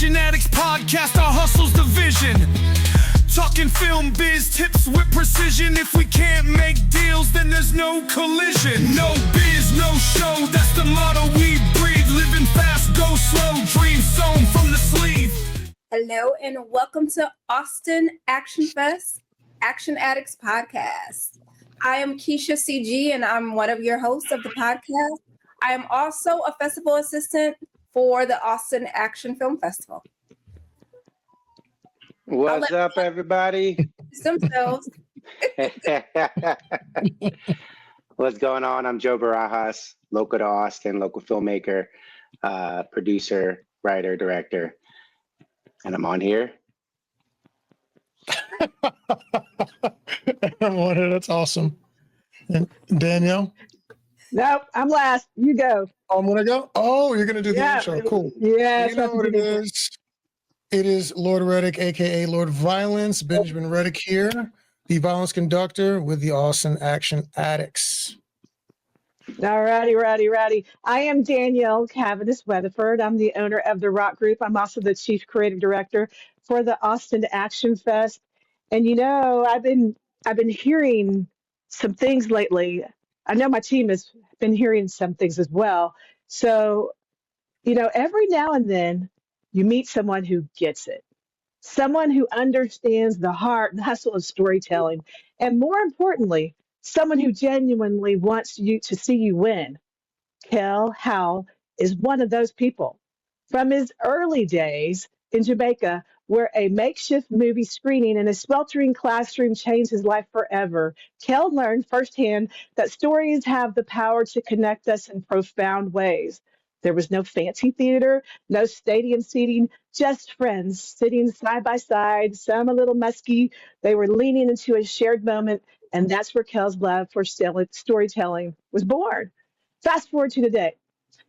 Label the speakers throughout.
Speaker 1: Action Addicts podcast, our hustle's the vision. Talking film biz tips with precision. If we can't make deals, then there's no collision. No biz, no show, that's the motto we breathe. Living fast, go slow, dreams sewn from the sleeve.
Speaker 2: Hello and welcome to Austin Action Fest, Action Addicts podcast. I am Keisha CG and I'm one of your hosts of the podcast. I am also a festival assistant for the Austin Action Film Festival.
Speaker 3: What's up, everybody?
Speaker 2: Themselves.
Speaker 3: What's going on? I'm Joe Barajas, local to Austin, local filmmaker, producer, writer, director, and I'm on here.
Speaker 4: I'm on here. That's awesome. And Danielle?
Speaker 5: Nope, I'm last. You go.
Speaker 4: Oh, I'm gonna go. Oh, you're gonna do the intro. Cool.
Speaker 5: Yeah.
Speaker 4: You know what it is. It is Lord Reddick, aka Lord Violence. Benjamin Reddick here, the violence conductor with the Austin Action Addicts.
Speaker 5: All righty. I am Danielle Cavendish Weatherford. I'm the owner of the Rock Group. I'm also the chief creative director for the Austin Action Fest. And you know, I've been hearing some things lately. I know my team has been hearing some things as well. So, you know, every now and then you meet someone who gets it, someone who understands the heart and hustle of storytelling, and more importantly, someone who genuinely wants you to see you win. Kale Howell is one of those people. From his early days in Jamaica, where a makeshift movie screening in a sweltering classroom changed his life forever, Kale learned firsthand that stories have the power to connect us in profound ways. There was no fancy theater, no stadium seating, just friends sitting side by side, some a little musky. They were leaning into a shared moment, and that's where Kale's love for storytelling was born. Fast forward to today.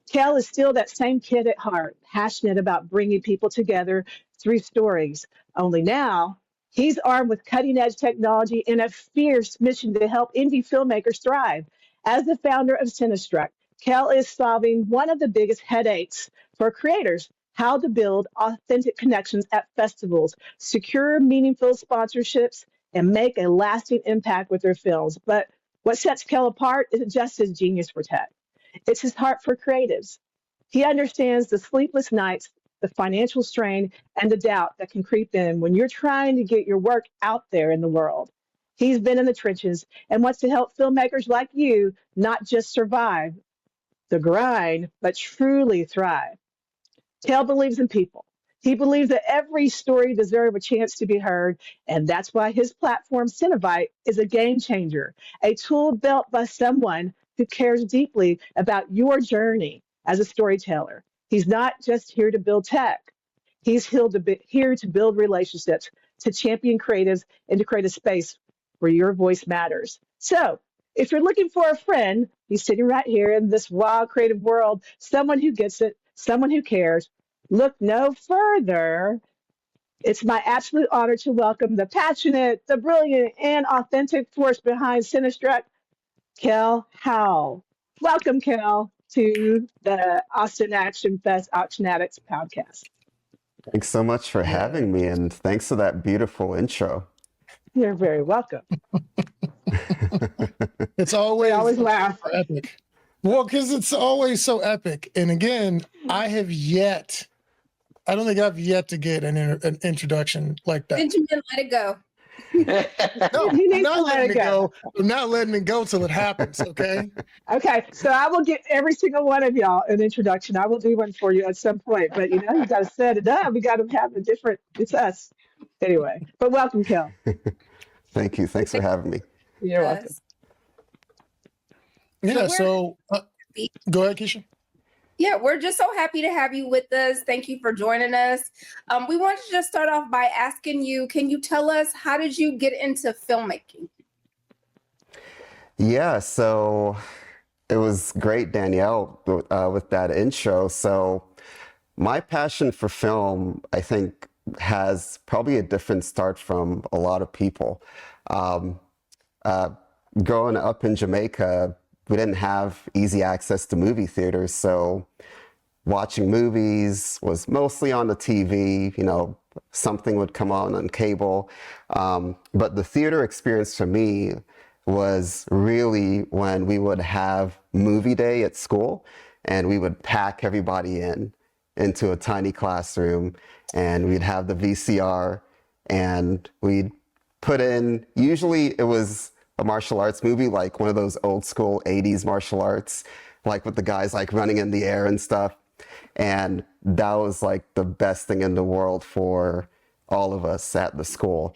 Speaker 5: Kale is still that same kid at heart, passionate about bringing people together through stories. Only now, he's armed with cutting-edge technology and a fierce mission to help indie filmmakers thrive. As the founder of Cinestruct, Kale is solving one of the biggest headaches for creators: how to build authentic connections at festivals, secure meaningful sponsorships, and make a lasting impact with their films. But what sets Kale apart isn't just his genius for tech. It's his heart for creatives. He understands the sleepless nights, the financial strain, and the doubt that can creep in when you're trying to get your work out there in the world. He's been in the trenches and wants to help filmmakers like you not just survive the grind, but truly thrive. Kale believes in people. He believes that every story deserves a chance to be heard, and that's why his platform, Cinevite, is a game changer, a tool built by someone who cares deeply about your journey as a storyteller. He's not just here to build tech. He's here to build relationships, to champion creatives, and to create a space where your voice matters. So, if you're looking for a friend, he's sitting right here in this wild, creative world, someone who gets it, someone who cares. Look no further. It's my absolute honor to welcome the passionate, the brilliant, and authentic force behind Cinestruct, Kale Howell. Welcome, Kale, to the Austin Action Fest Action Addicts podcast.
Speaker 6: Thanks so much for having me, and thanks for that beautiful intro.
Speaker 5: You're very welcome.
Speaker 4: It's always
Speaker 5: laugh.
Speaker 4: Epic. Well, because it's always so epic. And again, I don't think I've yet to get an introduction like that.
Speaker 2: Benjamin, let it go.
Speaker 4: No, I'm not letting it go. I'm not letting it go till it happens, okay?
Speaker 5: Okay, so I will get every single one of y'all an introduction. I will do one for you at some point, but you know, you got to set it up. We got to have it's us. Anyway, but welcome, Kale.
Speaker 6: Thank you. Thanks for having me.
Speaker 5: You're welcome.
Speaker 4: Yeah, so go ahead, Keisha.
Speaker 2: Yeah, we're just so happy to have you with us. Thank you for joining us. We wanted to just start off by asking you, can you tell us, how did you get into filmmaking?
Speaker 6: Yeah, so it was great, Danielle, with that intro. So my passion for film, I think, has probably a different start from a lot of people. Growing up in Jamaica, we didn't have easy access to movie theaters. So watching movies was mostly on the TV, you know, something would come on cable. But the theater experience for me was really when we would have movie day at school and we would pack everybody into a tiny classroom and we'd have the VCR and we'd put in, usually it was a martial arts movie, like one of those old school 80s martial arts, like with the guys like running in the air and stuff. And that was like the best thing in the world for all of us at the school.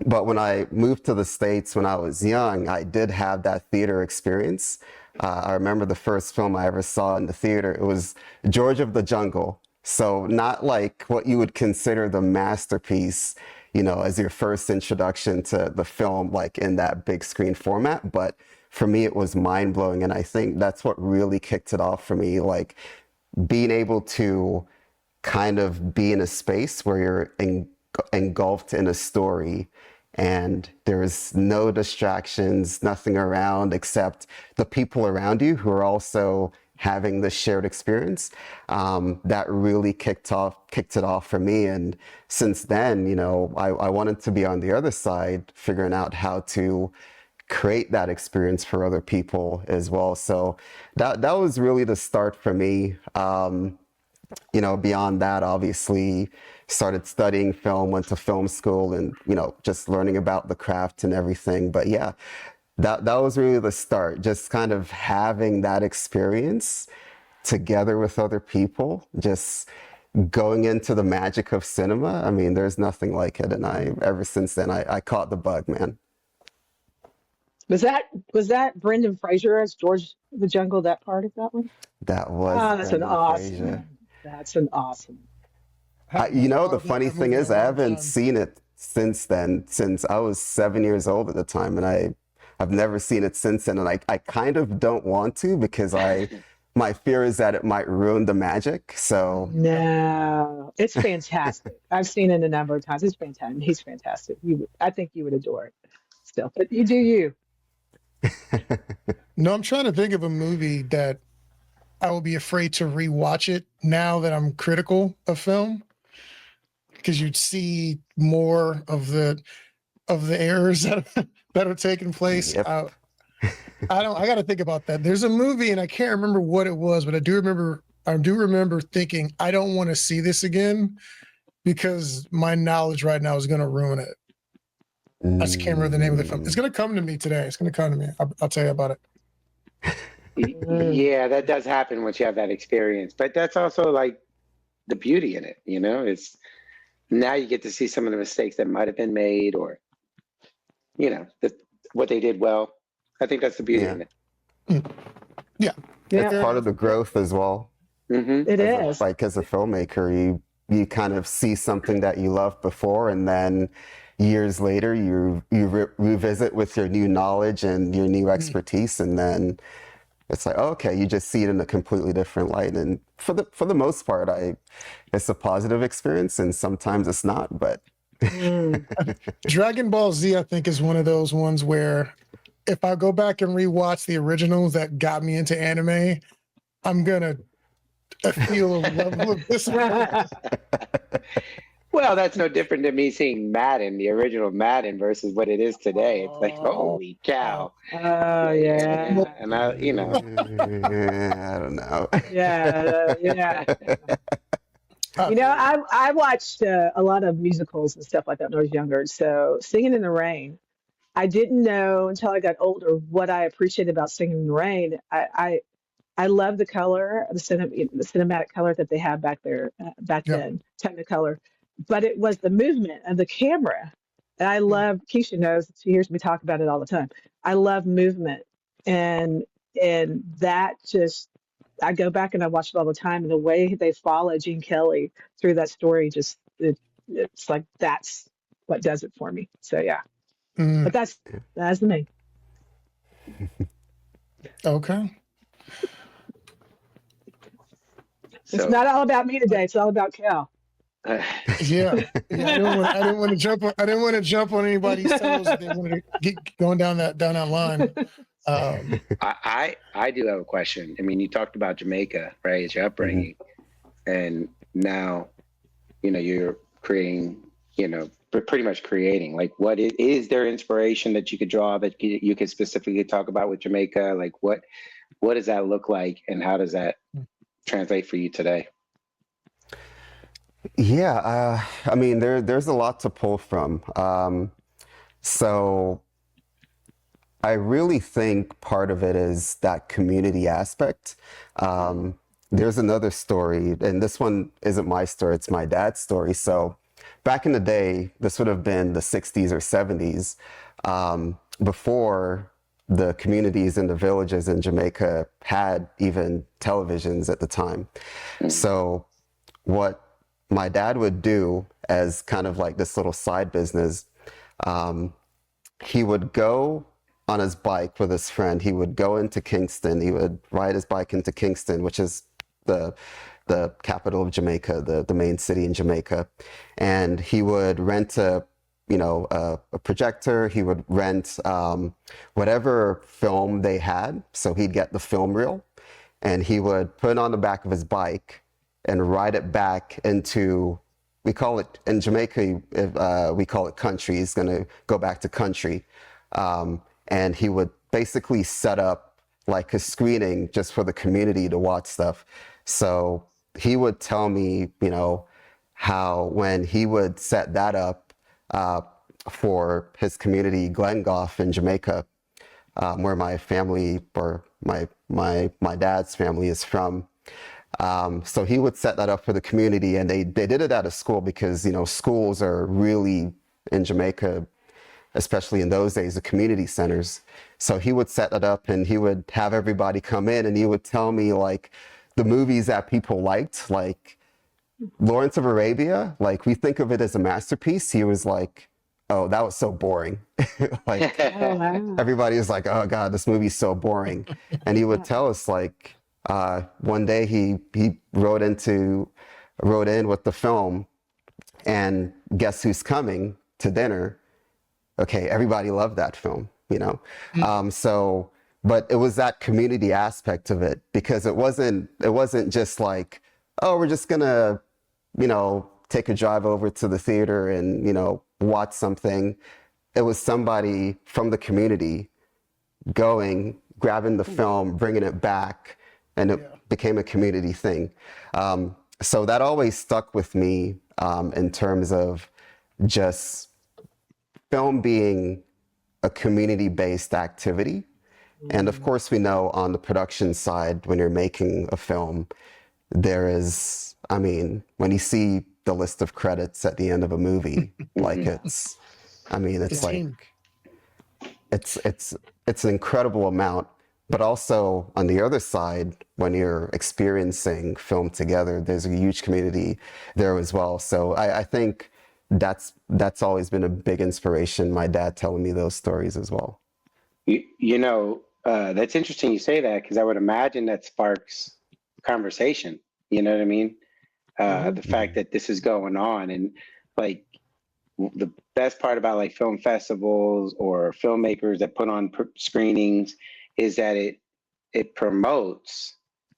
Speaker 6: But when I moved to the States when I was young, I did have that theater experience. I remember the first film I ever saw in the theater, it was George of the Jungle. So not like what you would consider the masterpiece, you know, as your first introduction to the film, like in that big screen format. But for me, it was mind blowing. And I think that's what really kicked it off for me, like being able to kind of be in a space where you're engulfed in a story and there's no distractions, nothing around except the people around you who are also having this shared experience. That really kicked it off for me. And since then, you know, I wanted to be on the other side, figuring out how to create that experience for other people as well. So that was really the start for me. You know, beyond that, obviously started studying film, went to film school and, you know, just learning about the craft and everything. But yeah, that was really the start, just kind of having that experience together with other people, just going into the magic of cinema. I mean, there's nothing like it. And ever since then, I caught the bug, man.
Speaker 5: Was that Brendan Fraser as George of the Jungle? That part of that one?
Speaker 6: That was
Speaker 5: That's an
Speaker 6: Brendan
Speaker 5: awesome.
Speaker 6: Fraser.
Speaker 5: That's an awesome.
Speaker 6: You know, the funny thing is, I haven't seen it since then, since I was 7 years old at the time, and I've never seen it since then, and I kind of don't want to because my fear is that it might ruin the magic. So
Speaker 5: No, it's fantastic. I've seen it a number of times. It's fantastic. He's fantastic. I think you would adore it still, but you do you.
Speaker 4: No, I'm trying to think of a movie that I will be afraid to rewatch it now that I'm critical of film, because you'd see more of the errors that are taking place.
Speaker 6: Yep.
Speaker 4: I got to think about that. There's a movie and I can't remember what it was, but I do remember thinking I don't want to see this again because my knowledge right now is going to ruin it. I just can't remember the name of the film. It's going to come to me today. It's going to come to me. I'll tell you about it.
Speaker 3: Yeah, that does happen once you have that experience. But that's also like the beauty in it, you know? It's now you get to see some of the mistakes that might have been made or, you know, what they did well. I think that's the beauty in it.
Speaker 4: Yeah.
Speaker 6: It's part of the growth as well.
Speaker 3: Mm-hmm.
Speaker 5: It is.
Speaker 6: Like as a filmmaker, you kind of see something that you loved before, and then years later you revisit with your new knowledge and your new expertise, and then it's like, okay, you just see it in a completely different light. And for the most part, it's a positive experience, and sometimes it's not. But
Speaker 4: Dragon Ball Z, I think, is one of those ones where if I go back and rewatch the originals that got me into anime, I'm gonna feel a level of disappointment.
Speaker 3: Well, that's no different than me seeing Madden, the original Madden, versus what it is today. It's like, holy cow!
Speaker 5: Oh yeah.
Speaker 3: And I, you know,
Speaker 6: I don't know.
Speaker 5: Yeah. You know, I watched a lot of musicals and stuff like that when I was younger. So Singing in the Rain, I didn't know until I got older what I appreciated about Singing in the Rain. I love the color, the cinematic color that they had back there back then, Technicolor. But it was the movement of the camera. And I love, Keisha knows, she hears me talk about it all the time. I love movement. And that just, I go back and I watch it all the time. And the way they follow Gene Kelly through that story, just, it's like, that's what does it for me. So yeah. But that's the main.
Speaker 4: Okay.
Speaker 5: It's not all about me today. It's all about Cal.
Speaker 4: Yeah. I didn't want to jump on anybody's toes if they wanted to get going down that line.
Speaker 3: I do have a question. I mean, you talked about Jamaica, right? It's your upbringing, and now, you're creating, pretty much creating. Like, is there inspiration that you could draw that you could specifically talk about with Jamaica? Like, what does that look like, and how does that translate for you today?
Speaker 6: Yeah, I mean, there's a lot to pull from. So I really think part of it is that community aspect. There's another story, and this one isn't my story, it's my dad's story. So back in the day, this would have been the 60s or 70s, before the communities and the villages in Jamaica had even televisions at the time. So what my dad would do as kind of like this little side business, he would go on his bike with his friend. He would go into Kingston. He would ride his bike into Kingston, which is the capital of Jamaica, the main city in Jamaica. And he would rent a projector. He would rent whatever film they had. So he'd get the film reel, and he would put it on the back of his bike and ride it back into, we call it, in Jamaica, we call it country. He's going to go back to country. And he would basically set up like a screening just for the community to watch stuff. So he would tell me, how when he would set that up for his community, Glengoff in Jamaica, where my family, or my dad's family is from. So he would set that up for the community, and they did it at a school because, schools are really, in Jamaica, especially in those days, the community centers. So he would set that up, and he would have everybody come in, and he would tell me like the movies that people liked, like Lawrence of Arabia, like we think of it as a masterpiece. He was like, oh, that was so boring. Like
Speaker 5: Oh, wow.
Speaker 6: everybody was like, oh God, this movie's so boring. And he would tell us like, one day he wrote in with the film, and guess who's coming to dinner? Okay, everybody loved that film, but it was that community aspect of it, because it wasn't just like, oh, we're just gonna, take a drive over to the theater and, watch something. It was somebody from the community going, grabbing the film, bringing it back, and it became a community thing. So that always stuck with me, in terms of just film being a community-based activity. And of course, we know on the production side, when you're making a film, there is, when you see the list of credits at the end of a movie, like it's an incredible amount. But also on the other side, when you're experiencing film together, there's a huge community there as well. So I think that's always been a big inspiration, my dad telling me those stories as well.
Speaker 3: That's interesting you say that, because I would imagine that sparks conversation. You know what I mean? The fact that this is going on, and like the best part about like film festivals or filmmakers that put on screenings is that it promotes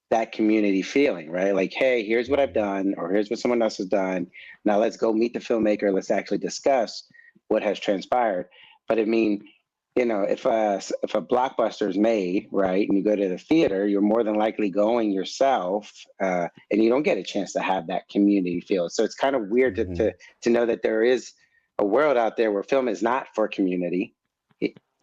Speaker 3: that community feeling, right? Like, hey, here's what I've done, or here's what someone else has done. Now let's go meet the filmmaker. Let's actually discuss what has transpired. But I mean, if a blockbuster is made, right, and you go to the theater, you're more than likely going yourself, and you don't get a chance to have that community feel. So it's kind of weird to know that there is a world out there where film is not for community,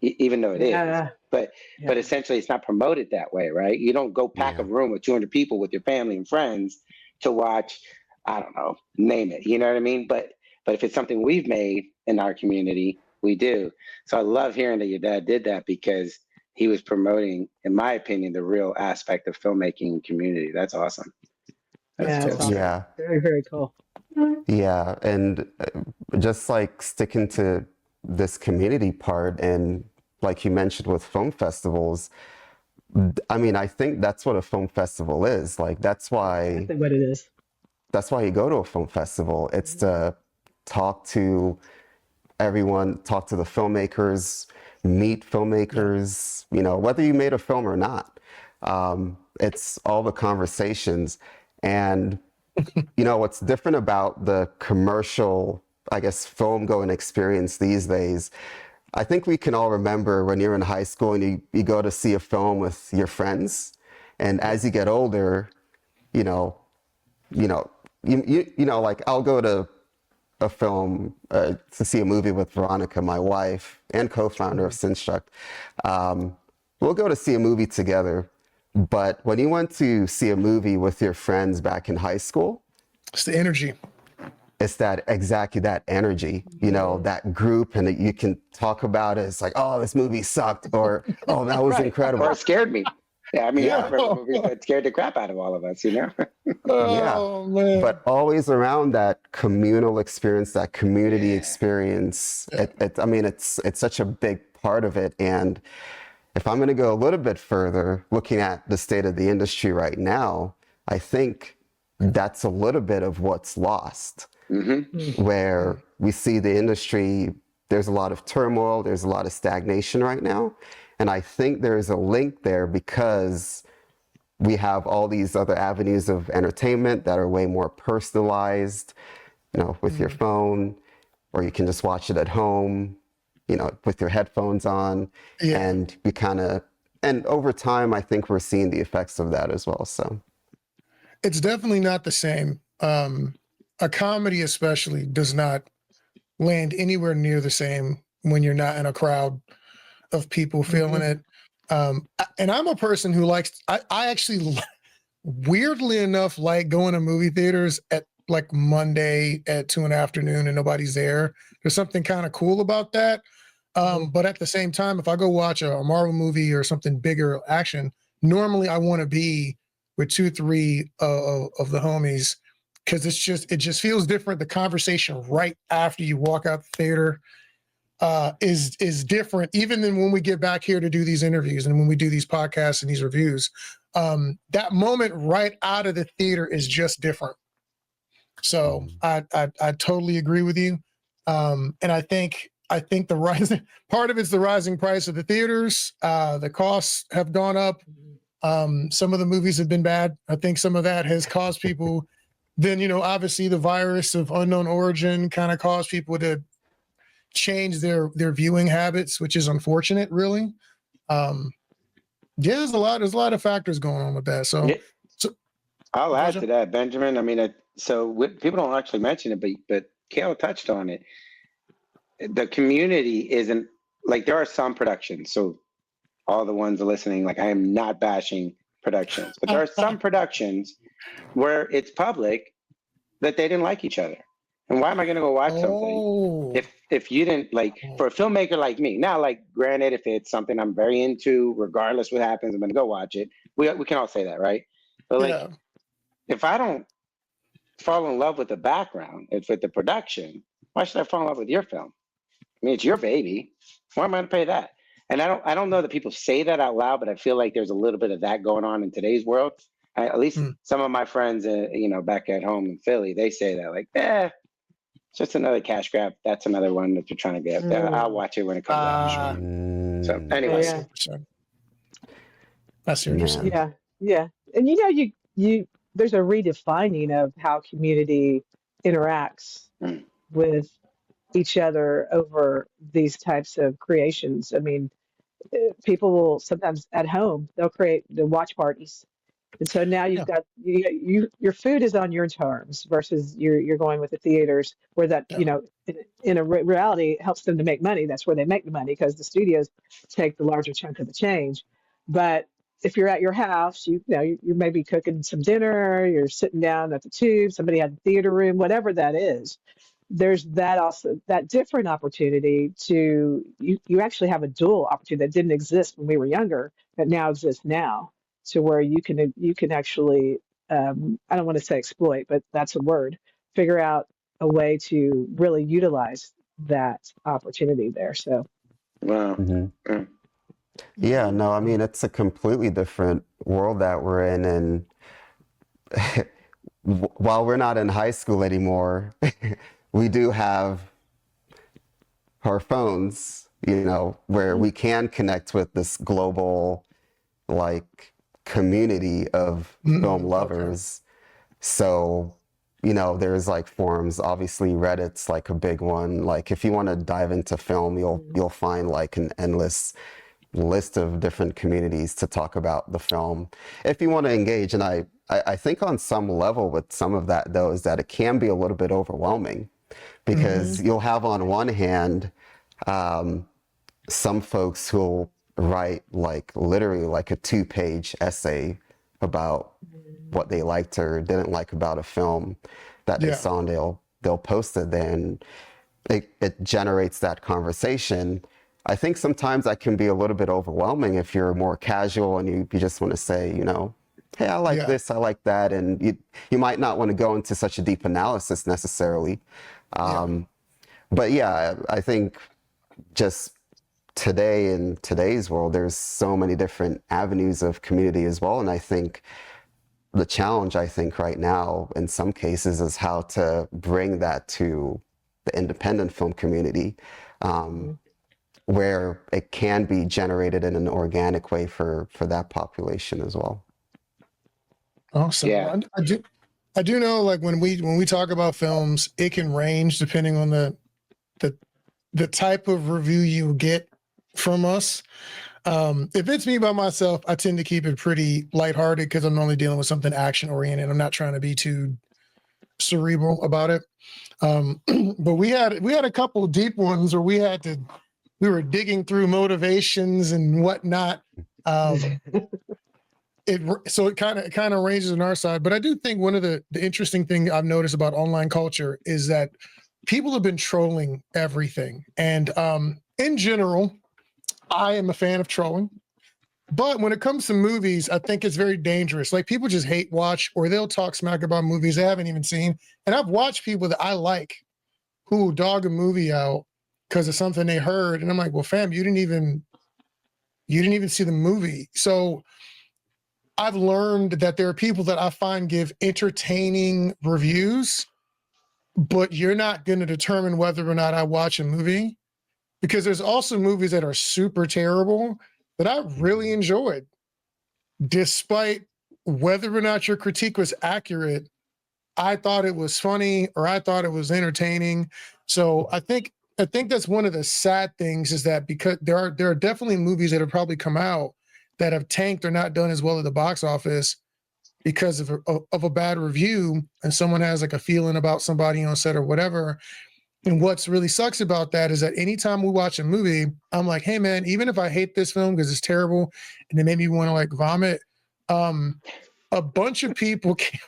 Speaker 3: even though it is. But essentially, it's not promoted that way, right? You don't go pack a room with 200 people with your family and friends to watch, I don't know, name it. You know what I mean? But if it's something we've made in our community, we do. So I love hearing that your dad did that, because he was promoting, in my opinion, the real aspect of filmmaking community. That's awesome.
Speaker 5: That's awesome.
Speaker 6: Yeah.
Speaker 5: Very, very cool.
Speaker 6: Yeah. And just like sticking to this community part, and like you mentioned with film festivals, I think that's what a film festival is. Like, that's why
Speaker 5: What it is.
Speaker 6: That's why you go to a film festival. It's to talk to everyone, talk to the filmmakers, meet filmmakers, you know, whether you made a film or not. It's all the conversations. And, you know, what's different about the commercial, I guess, film going experience these days, I think we can all remember when you're in high school and you go to see a film with your friends. And as you get older, you know, like I'll go to a film to see a movie with Veronica, my wife and co-founder of Cinestruct. We'll go to see a movie together. But when you went to see a movie with your friends back in high school,
Speaker 4: It's the energy.
Speaker 6: it's that exactly that energy, you know, that group, and that you can talk about it. It's like, oh, this movie sucked, or oh, that was incredible.
Speaker 3: Or it scared me. Yeah, I mean,
Speaker 4: Yeah.
Speaker 3: I remember movies that scared the crap out of all of us, you know?
Speaker 4: Oh, man.
Speaker 6: But always around that communal experience, that community experience. I mean, it's such a big part of it. And if I'm going to go a little bit further, looking at the state of the industry right now, I think that's a little bit of what's lost, where we see the industry, there's a lot of turmoil, there's a lot of stagnation right now. And I think there's a link there because we have all these other avenues of entertainment that are way more personalized, you know, with your phone, or you can just watch it at home, you know, with your headphones on.
Speaker 4: Yeah.
Speaker 6: And we and over time, I think we're seeing the effects of that as well. So
Speaker 4: It's definitely not the same. A comedy especially does not land anywhere near the same when you're not in a crowd of people feeling it. And I'm a person who likes, I actually, weirdly enough, like going to movie theaters at like Monday at 2 in the afternoon and nobody's there. There's something kind of cool about that. But at the same time, if I go watch a Marvel movie or something bigger action, normally I want to be with 2, 3 of the homies, because it just feels different. The conversation right after you walk out the theater is different, even than when we get back here to do these interviews and when we do these podcasts and these reviews. That moment right out of the theater is just different. So I totally agree with you. And I think the rising part of it's the rising price of the theaters. The costs have gone up. Some of the movies have been bad. I think some of that has caused people, then, you know, obviously the virus of unknown origin kind of caused people to change their viewing habits, which is unfortunate, really. There's a lot of factors going on with that. So,
Speaker 3: Yeah.
Speaker 4: so
Speaker 3: I'll add to that, Benjamin. I mean, people don't actually mention it, but Kale touched on it. The community isn't like, there are some productions. So all the ones listening, like, I am not bashing productions, but there are some productions where it's public that they didn't like each other. And why am I going to go watch something if you didn't like, for a filmmaker like me? Now, like, granted, if it's something I'm very into, regardless what happens, I'm going to go watch it. We can all say that, right? But like, if I don't fall in love with the background, if with the production, why should I fall in love with your film? I mean, it's your baby. Why am I going to pay that? And I don't know that people say that out loud, but I feel like there's a little bit of that going on in today's world. At least some of my friends, you know, back at home in Philly, they say that, like, it's just another cash grab. That's another one that you're trying to get. I'll watch it when it comes out. Sure. So anyway.
Speaker 4: That's interesting.
Speaker 5: Yeah. And you know, you there's a redefining of how community interacts with each other over these types of creations. I mean, people will sometimes at home, they'll create the watch parties. And so now you've got your food is on your terms versus you're going with the theaters where that, you know, in a reality it helps them to make money. That's where they make the money because the studios take the larger chunk of the change. But if you're at your house, you know, you're maybe cooking some dinner, you're sitting down at the tube, somebody had a theater room, whatever that is. There's that also, that different opportunity to, you actually have a dual opportunity that didn't exist when we were younger, that now exists now, to where you can actually, I don't want to say exploit, but that's a word, figure out a way to really utilize that opportunity there. So.
Speaker 3: Wow.
Speaker 6: Yeah, no, I mean, it's a completely different world that we're in. And while we're not in high school anymore, we do have our phones where we can connect with this global like community of film lovers. So, there's like forums, obviously Reddit's like a big one. Like if you want to dive into film, you'll find like an endless list of different communities to talk about the film if you want to engage. And I think on some level with some of that though is that it can be a little bit overwhelming because you'll have on one hand some folks who'll write like literally like a 2-page essay about what they liked or didn't like about a film that they saw, and they'll post it. Then it generates that conversation. I think sometimes that can be a little bit overwhelming if you're more casual and you just want to say, hey, I like this, I like that, and you might not want to go into such a deep analysis necessarily. But yeah, I think just today in today's world, there's so many different avenues of community as well. And I think the challenge, right now, in some cases, is how to bring that to the independent film community, where it can be generated in an organic way for that population as well.
Speaker 4: Awesome.
Speaker 3: Yeah.
Speaker 4: I do know, like when we talk about films, it can range depending on the type of review you get from us. If it's me by myself, I tend to keep it pretty lighthearted because I'm only dealing with something action oriented. I'm not trying to be too cerebral about it. But we had a couple of deep ones where we were digging through motivations and whatnot. So it kind of ranges on our side. But I do think one of the interesting thing I've noticed about online culture is that people have been trolling everything. And in general, I am a fan of trolling. But when it comes to movies, I think it's very dangerous. Like people just hate watch, or they'll talk smack about movies they haven't even seen. And I've watched people that I like who will dog a movie out because of something they heard. And I'm like, well, fam, you didn't even see the movie. So I've learned that there are people that I find give entertaining reviews, but you're not going to determine whether or not I watch a movie, because there's also movies that are super terrible that I really enjoyed, despite whether or not your critique was accurate. I thought it was funny, or I thought it was entertaining. So I think that's one of the sad things, is that because there are definitely movies that have probably come out that have tanked or not done as well at the box office because of a bad review, and someone has like a feeling about somebody on set or whatever. And what's really sucks about that is that anytime we watch a movie, I'm like, hey man, even if I hate this film because it's terrible and it made me want to like vomit, a bunch of people came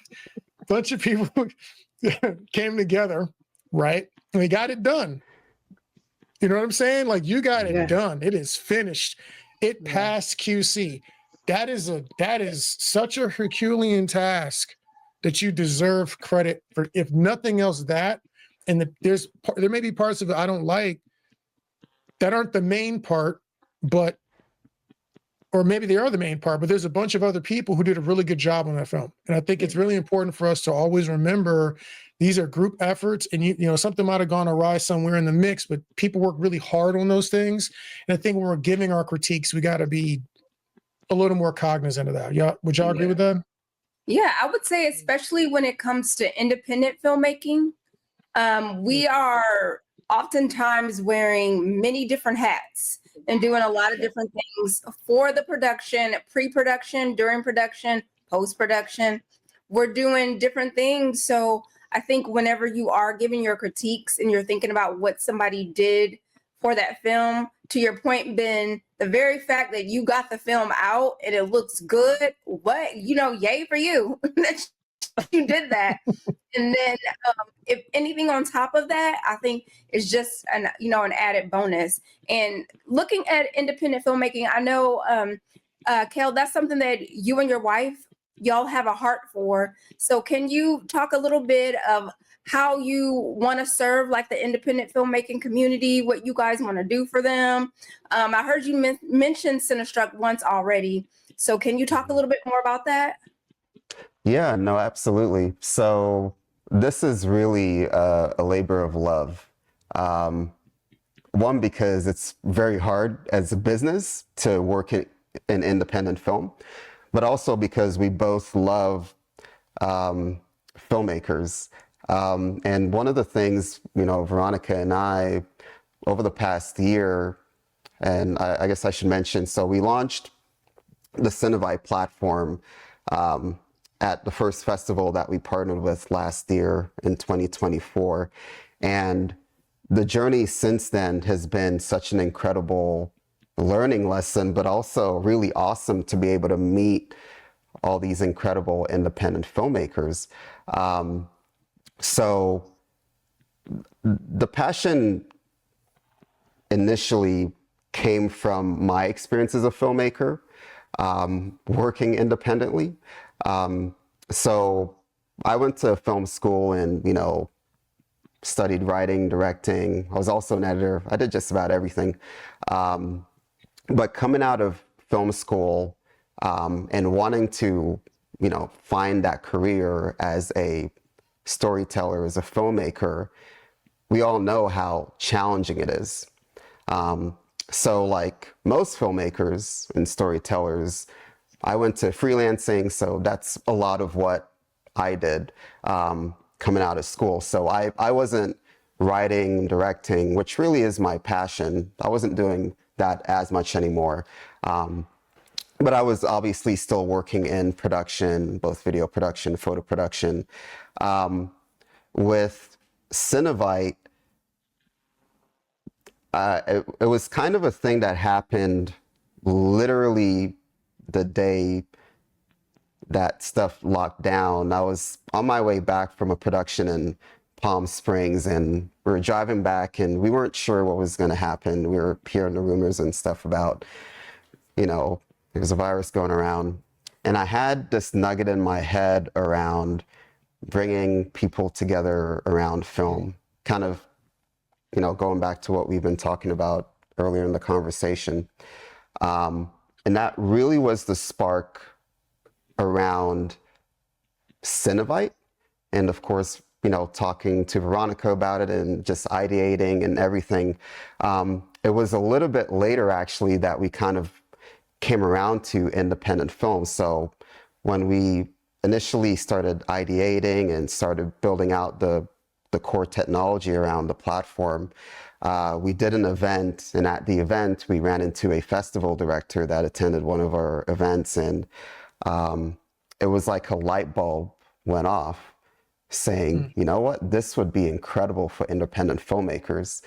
Speaker 4: together, right? And we got it done. You know what I'm saying? Like, you got it done. It is finished. It passed QC. That is such a Herculean task that you deserve credit for, if nothing else, that. And there may be parts of it I don't like that aren't the main part, or maybe they are the main part, but there's a bunch of other people who did a really good job on that film. And I think it's really important for us to always remember these are group efforts, and you know, something might have gone awry somewhere in the mix, but people work really hard on those things. And I think when we're giving our critiques, we got to be a little more cognizant of that. Yeah. Would y'all agree with that?
Speaker 2: Yeah, I would say, especially when it comes to independent filmmaking, we are oftentimes wearing many different hats and doing a lot of different things for the production, pre-production, during production, post-production. We're doing different things. So I think whenever you are giving your critiques and you're thinking about what somebody did for that film, to your point, Ben, the very fact that you got the film out and it looks good, yay for you that you did that. And then if anything on top of that, I think is just an added bonus. And looking at independent filmmaking, I know, Kale, that's something that you and your wife, y'all have a heart for. So can you talk a little bit of how you want to serve like the independent filmmaking community, what you guys want to do for them? I heard you mention Cinestruct once already. So can you talk a little bit more about that?
Speaker 6: Yeah, no, absolutely. So this is really a labor of love. One, because it's very hard as a business to work in independent film, but also because we both love filmmakers. And one of the things, Veronica and I, over the past year, and I guess I should mention, so we launched the Cinevite platform at the first festival that we partnered with last year in 2024. And the journey since then has been such an incredible learning lesson, but also really awesome to be able to meet all these incredible independent filmmakers. So the passion initially came from my experience as a filmmaker, working independently. So I went to film school and, studied writing, directing. I was also an editor. I did just about everything. But coming out of film school and wanting to, find that career as a storyteller, as a filmmaker, we all know how challenging it is. So like most filmmakers and storytellers, I went to freelancing. So that's a lot of what I did coming out of school. So I wasn't writing, directing, which really is my passion. I wasn't doing that as much anymore. But I was obviously still working in production, both video production, photo production. With Cinevite, it was kind of a thing that happened literally the day that stuff locked down. I was on my way back from a production in Palm Springs, and we were driving back and we weren't sure what was going to happen. We were hearing the rumors and stuff about, there's a virus going around. And I had this nugget in my head around bringing people together around film, kind of, going back to what we've been talking about earlier in the conversation. And that really was the spark around Cinevite. And of course, talking to Veronica about it and just ideating and everything. It was a little bit later, actually, that we kind of came around to independent film. So when we initially started ideating and started building out the core technology around the platform, we did an event, and at the event, we ran into a festival director that attended one of our events, and it was like a light bulb went off saying, you know what, this would be incredible for independent filmmakers.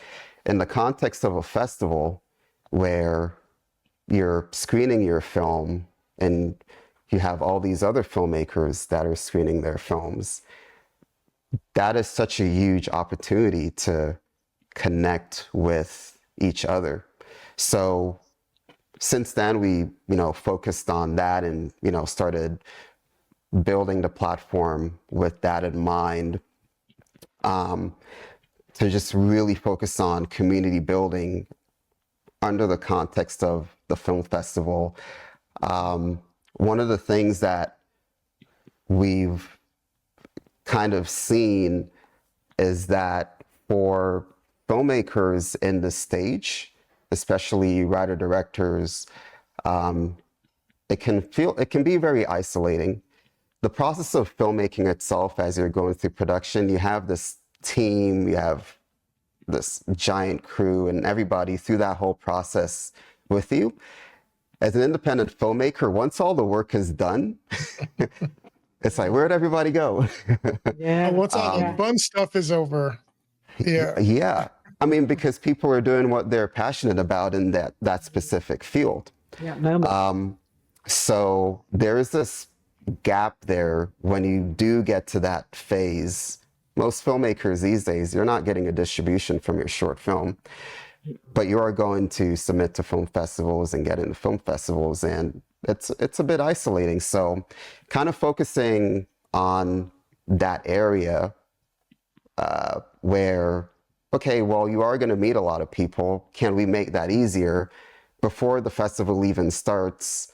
Speaker 6: In the context of a festival where you're screening your film and you have all these other filmmakers that are screening their films, that is such a huge opportunity to connect with each other. So since then, we, focused on that and, started building the platform with that in mind, to just really focus on community building under the context of the film festival. One of the things that we've kind of seen is that for filmmakers in the stage, especially writer directors, it can be very isolating. The process of filmmaking itself, as you're going through production, you have this team, you have this giant crew and everybody through that whole process with you. As an independent filmmaker, once all the work is done, it's like, where'd everybody go?
Speaker 5: Yeah.
Speaker 4: Once all the fun stuff is over. Yeah.
Speaker 6: Yeah. I mean, because people are doing what they're passionate about in that specific field.
Speaker 5: Yeah. Moment.
Speaker 6: So there is this gap there when you do get to that phase. Most filmmakers these days, you're not getting a distribution from your short film, but you are going to submit to film festivals and get into film festivals, and it's a bit isolating. So kind of focusing on that area where, okay, well, you are going to meet a lot of people. Can we make that easier before the festival even starts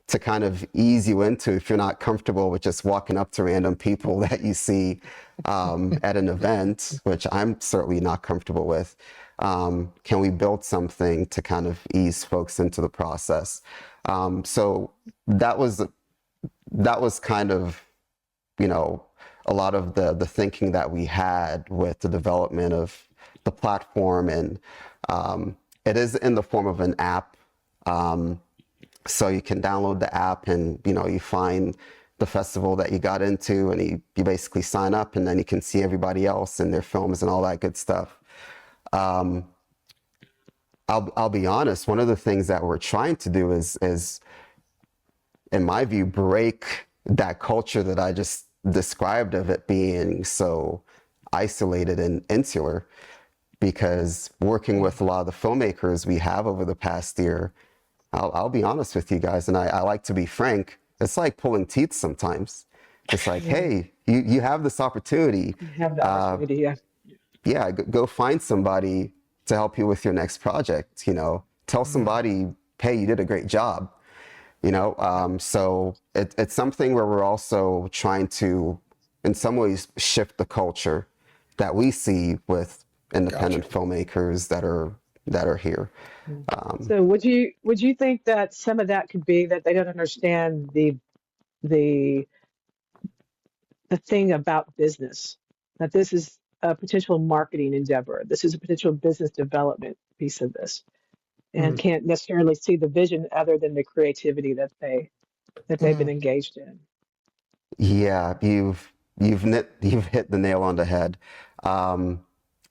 Speaker 6: to kind of ease you into if you're not comfortable with just walking up to random people that you see at an event, which I'm certainly not comfortable with. Can we build something to kind of ease folks into the process? So that was kind of, you know, a lot of the thinking that we had with the development of the platform, and it is in the form of an app. So you can download the app and, you know, you find the festival that you got into, and you basically sign up, and then you can see everybody else and their films and all that good stuff. I'll be honest, one of the things that we're trying to do is, in my view, break that culture that I just described of it being so isolated and insular, because working with a lot of the filmmakers we have over the past year, I'll be honest with you guys, and I like to be frank, it's like pulling teeth sometimes. It's like, hey, you have this opportunity.
Speaker 5: You have the opportunity, yeah.
Speaker 6: Yeah, go find somebody to help you with your next project, you know, tell somebody, hey, you did a great job, you know. So it's something where we're also trying to, in some ways, shift the culture that we see with independent filmmakers that are here.
Speaker 5: So would you think that some of that could be that they don't understand the thing about business, that this is a potential marketing endeavor, this is a potential business development piece of this, and can't necessarily see the vision other than the creativity that they've been engaged in?
Speaker 6: Yeah, you've hit the nail on the head.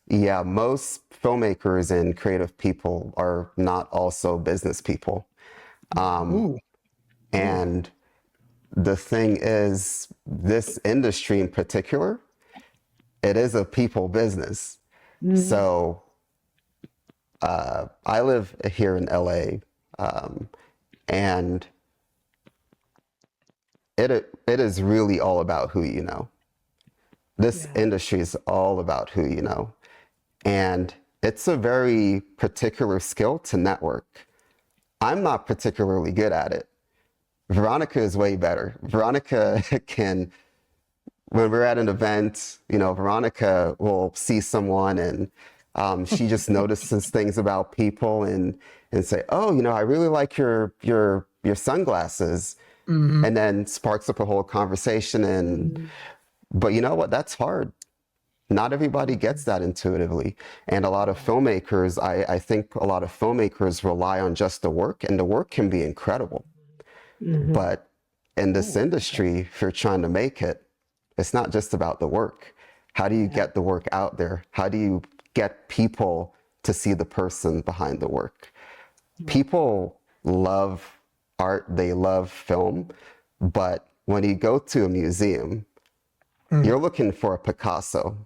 Speaker 6: Yeah, most filmmakers and creative people are not also business people. And the thing is, this industry in particular, it is a people business. So I live here in LA, and it is really all about who you know. This industry is all about who you know. And it's a very particular skill to network. I'm not particularly good at it. Veronica is way better. Veronica can, when we're at an event, you know, Veronica will see someone and she just notices things about people and say, oh, you know, I really like your sunglasses. And then sparks up a whole conversation. But you know what? That's hard. Not everybody gets that intuitively. And a lot of filmmakers, I think a lot of filmmakers rely on just the work, and the work can be incredible. But in this industry, if you're trying to make it, it's not just about the work. How do you get the work out there? How do you get people to see the person behind the work? People love art, they love film, but when you go to a museum, you're looking for a Picasso.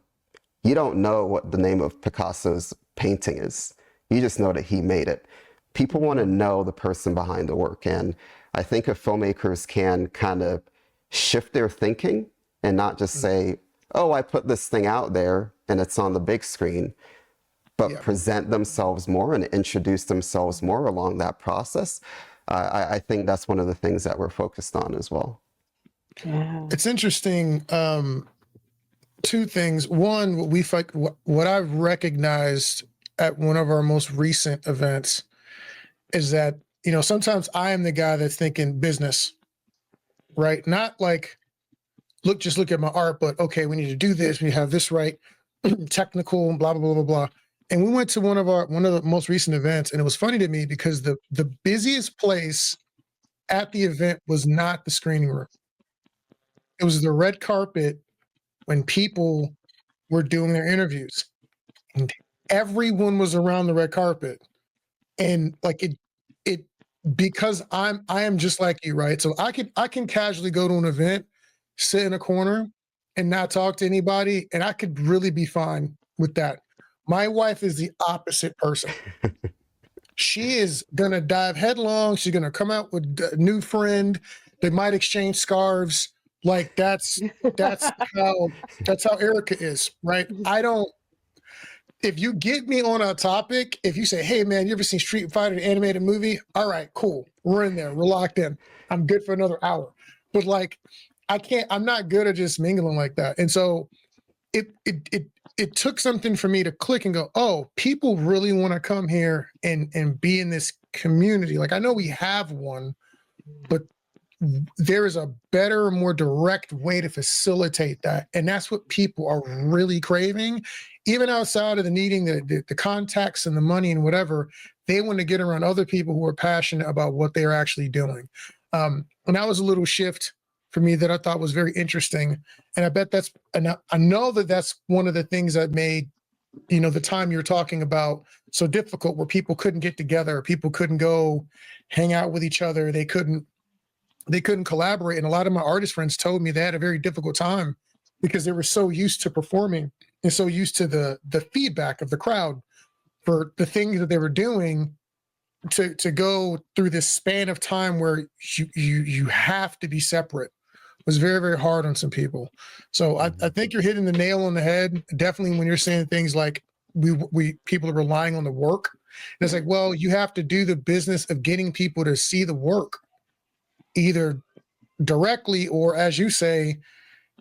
Speaker 6: You don't know what the name of Picasso's painting is. You just know that he made it. People want to know the person behind the work. And I think if filmmakers can kind of shift their thinking and not just say, oh, I put this thing out there and it's on the big screen, but present themselves more and introduce themselves more along that process, I think that's one of the things that we're focused on as well.
Speaker 4: It's interesting. Two things. One, what I've recognized at one of our most recent events is that, you know, sometimes I am the guy that's thinking business, right? Not like, just look at my art, but okay, we need to do this. We have this right, technical and blah, blah, blah, blah, blah. And we went to one of the most recent events, and it was funny to me because the busiest place at the event was not the screening room. It was the red carpet when people were doing their interviews, and everyone was around the red carpet. And like it because I am just like you, right? So I can casually go to an event, sit in a corner and not talk to anybody, and I could really be fine with that. My wife is the opposite person. She is gonna dive headlong. She's gonna come out with a new friend. They might exchange scarves. Like that's how Erica is, right? If you get me on a topic, if you say, hey man, you ever seen Street Fighter, the animated movie? All right, cool. we're in there, we're locked in. I'm good for another hour. But like, I'm not good at just mingling like that. And so it took something for me to click and go, oh, people really want to come here and be in this community. Like, I know we have one, but there is a better, more direct way to facilitate that. And that's what people are really craving. Even outside of the needing the contacts and the money and whatever, they want to get around other people who are passionate about what they're actually doing. And that was a little shift for me that I thought was very interesting. And I know that that's one of the things that made, the time you're talking about so difficult, where people couldn't get together, people couldn't go hang out with each other. They couldn't collaborate. And a lot of my artist friends told me they had a very difficult time because they were so used to performing and so used to the feedback of the crowd for the things that they were doing, to go through this span of time where you have to be separate was very, very hard on some people. So I think you're hitting the nail on the head. Definitely when you're saying things like we people are relying on the work. And it's like, well, you have to do the business of getting people to see the work, either directly or, as you say,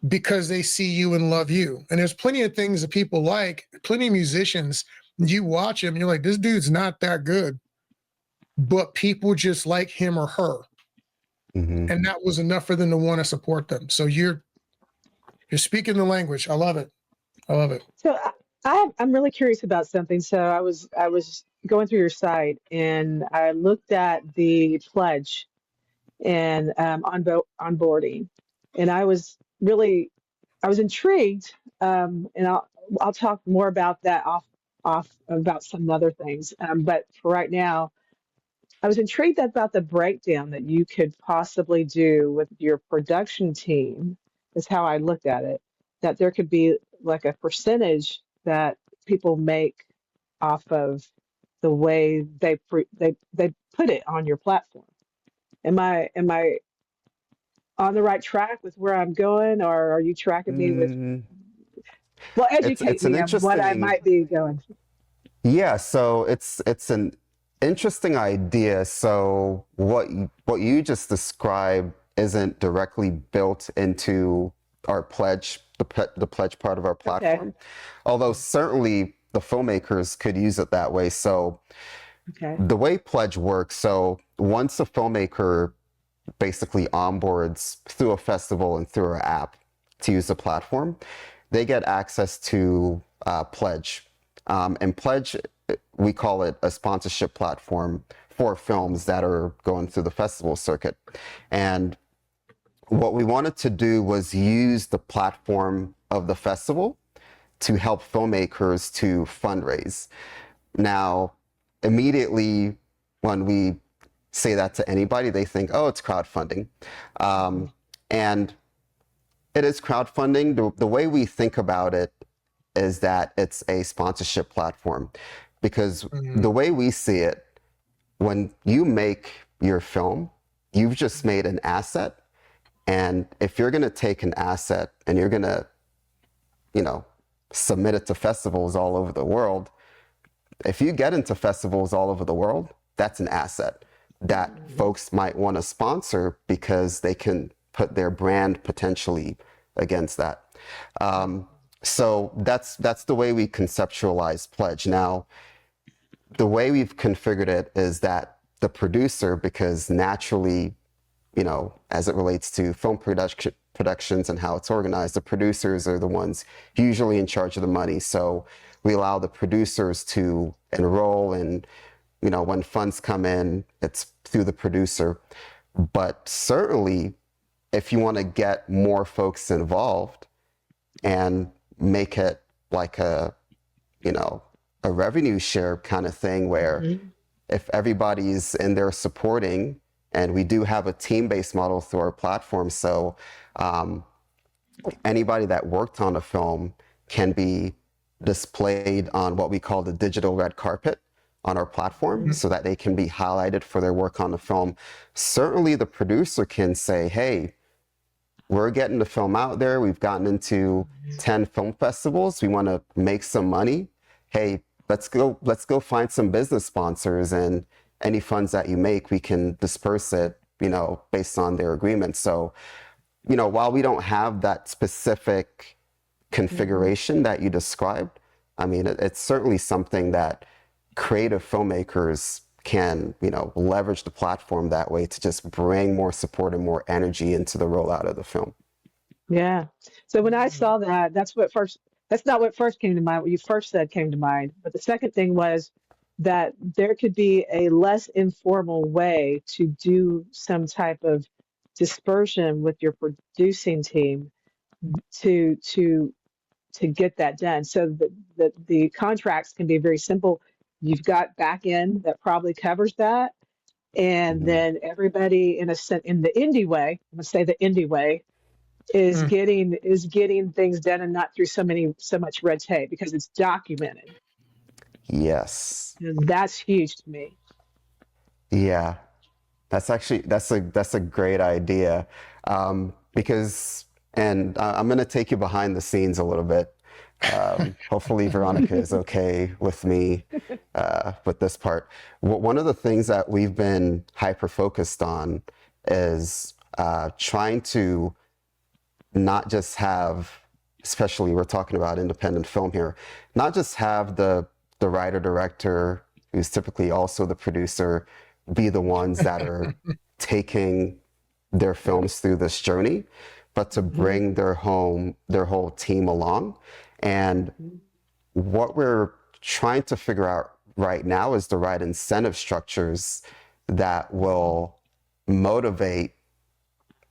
Speaker 4: because they see you and love you. And there's plenty of things that people like, plenty of musicians, you watch them and you're like, this dude's not that good, but people just like him or her. Mm-hmm. And that was enough for them to want to support them. So you're speaking the language. I love it. I love it.
Speaker 5: So I'm really curious about something. So I was going through your site and I looked at the pledge and onboarding, and I was intrigued. And I'll talk more about that off about some other things. But for right now, I was intrigued about the breakdown that you could possibly do with your production team, is how I looked at it, that there could be like a percentage that people make off of the way they put it on your platform. Am I on the right track with where I'm going, or are you tracking me with, well, educate me on what I might be going?
Speaker 6: Yeah, so it's an interesting idea. So what you just described isn't directly built into our pledge, the pledge part of our platform. Okay. Although certainly the filmmakers could use it that way. So the way pledge works, so once a filmmaker basically onboards through a festival and through our app to use the platform, they get access to pledge. And pledge, we call it a sponsorship platform for films that are going through the festival circuit. And what we wanted to do was use the platform of the festival to help filmmakers to fundraise. Now, immediately when we say that to anybody, they think, oh, it's crowdfunding. And it is crowdfunding. The way we think about it is that it's a sponsorship platform, because the way we see it, when you make your film, you've just made an asset. And if you're going to take an asset and you're going to, submit it to festivals all over the world, if you get into festivals all over the world, that's an asset that folks might want to sponsor because they can put their brand potentially against that. So that's the way we conceptualize pledge. Now, the way we've configured it is that the producer, because naturally, as it relates to film productions and how it's organized, the producers are the ones usually in charge of the money. So we allow the producers to enroll, and when funds come in, it's through the producer. But certainly, if you want to get more folks involved and make it like a revenue share kind of thing, where if everybody's in there supporting, and we do have a team-based model through our platform, so anybody that worked on a film can be displayed on what we call the digital red carpet on our platform, so that they can be highlighted for their work on the film. Certainly the producer can say, hey, we're getting the film out there. We've gotten into 10 film festivals. We want to make some money. Hey, let's go find some business sponsors and any funds that you make, we can disperse it, based on their agreement. So, while we don't have that specific configuration that you described, I mean, it's certainly something that creative filmmakers can, leverage the platform that way to just bring more support and more energy into the rollout of the film.
Speaker 5: Yeah. So when I saw that, that's not what first came to mind. What you first said came to mind. But the second thing was that there could be a less informal way to do some type of dispersion with your producing team to get that done. So the contracts can be very simple. You've got back end that probably covers that. And then everybody in the indie way, I'm gonna say the indie way, is getting things done and not through so much red tape because it's documented.
Speaker 6: Yes.
Speaker 5: And that's huge to me.
Speaker 6: Yeah, that's a great idea, because, and I'm going to take you behind the scenes a little bit. Hopefully Veronica is okay with me with this part. One of the things that we've been hyper focused on is trying to not just have, especially we're talking about independent film here, not just have the writer director, who's typically also the producer, be the ones that are taking their films through this journey, but to bring their whole team along. And what we're trying to figure out right now is the right incentive structures that will motivate,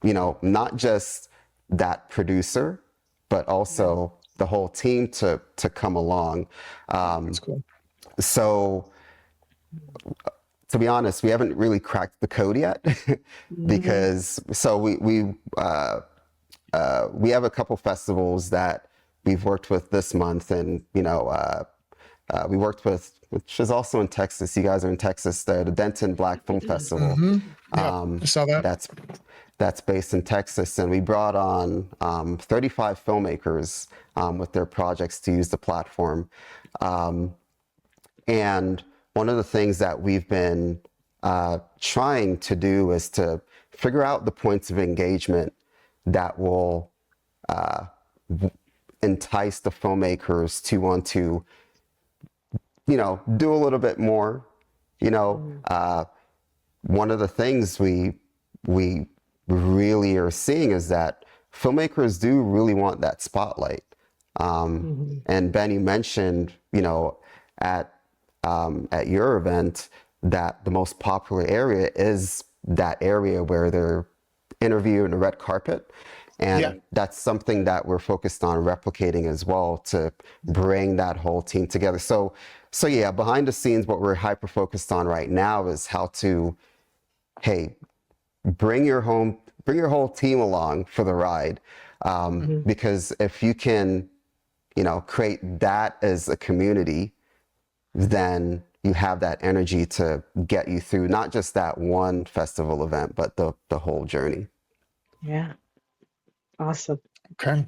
Speaker 6: not just that producer, but also the whole team to come along.
Speaker 4: That's cool.
Speaker 6: So, to be honest, we haven't really cracked the code yet, because we have a couple festivals that we've worked with this month, and we worked with, which is also in Texas. You guys are in Texas, the Denton Black Film Festival.
Speaker 4: Yeah, I saw that.
Speaker 6: That's based in Texas, and we brought on 35 filmmakers with their projects to use the platform. And one of the things that we've been trying to do is to figure out the points of engagement that will entice the filmmakers to want to, do a little bit more. One of the things we really are seeing is that filmmakers do really want that spotlight. And Ben, you mentioned, at your event, that the most popular area is that area where they're interviewing the red carpet. And that's something that we're focused on replicating as well, to bring that whole team together. So yeah, behind the scenes, what we're hyper focused on right now is how to, hey, bring your whole team along for the ride. Because if you can, create that as a community, then you have that energy to get you through not just that one festival event, but the whole journey.
Speaker 5: Yeah. Awesome.
Speaker 4: Okay.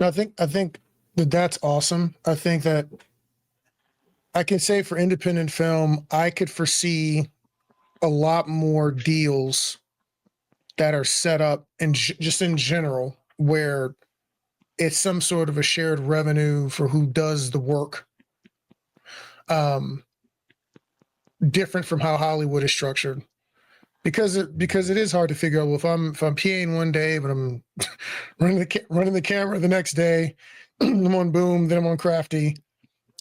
Speaker 4: No, I think that's awesome. I think that I can say for independent film, I could foresee a lot more deals that are set up and just in general, where it's some sort of a shared revenue for who does the work. Different from how Hollywood is structured, because it is hard to figure out. Well, if I'm PAing one day, but I'm running the camera the next day, I'm on Boom, then I'm on Crafty,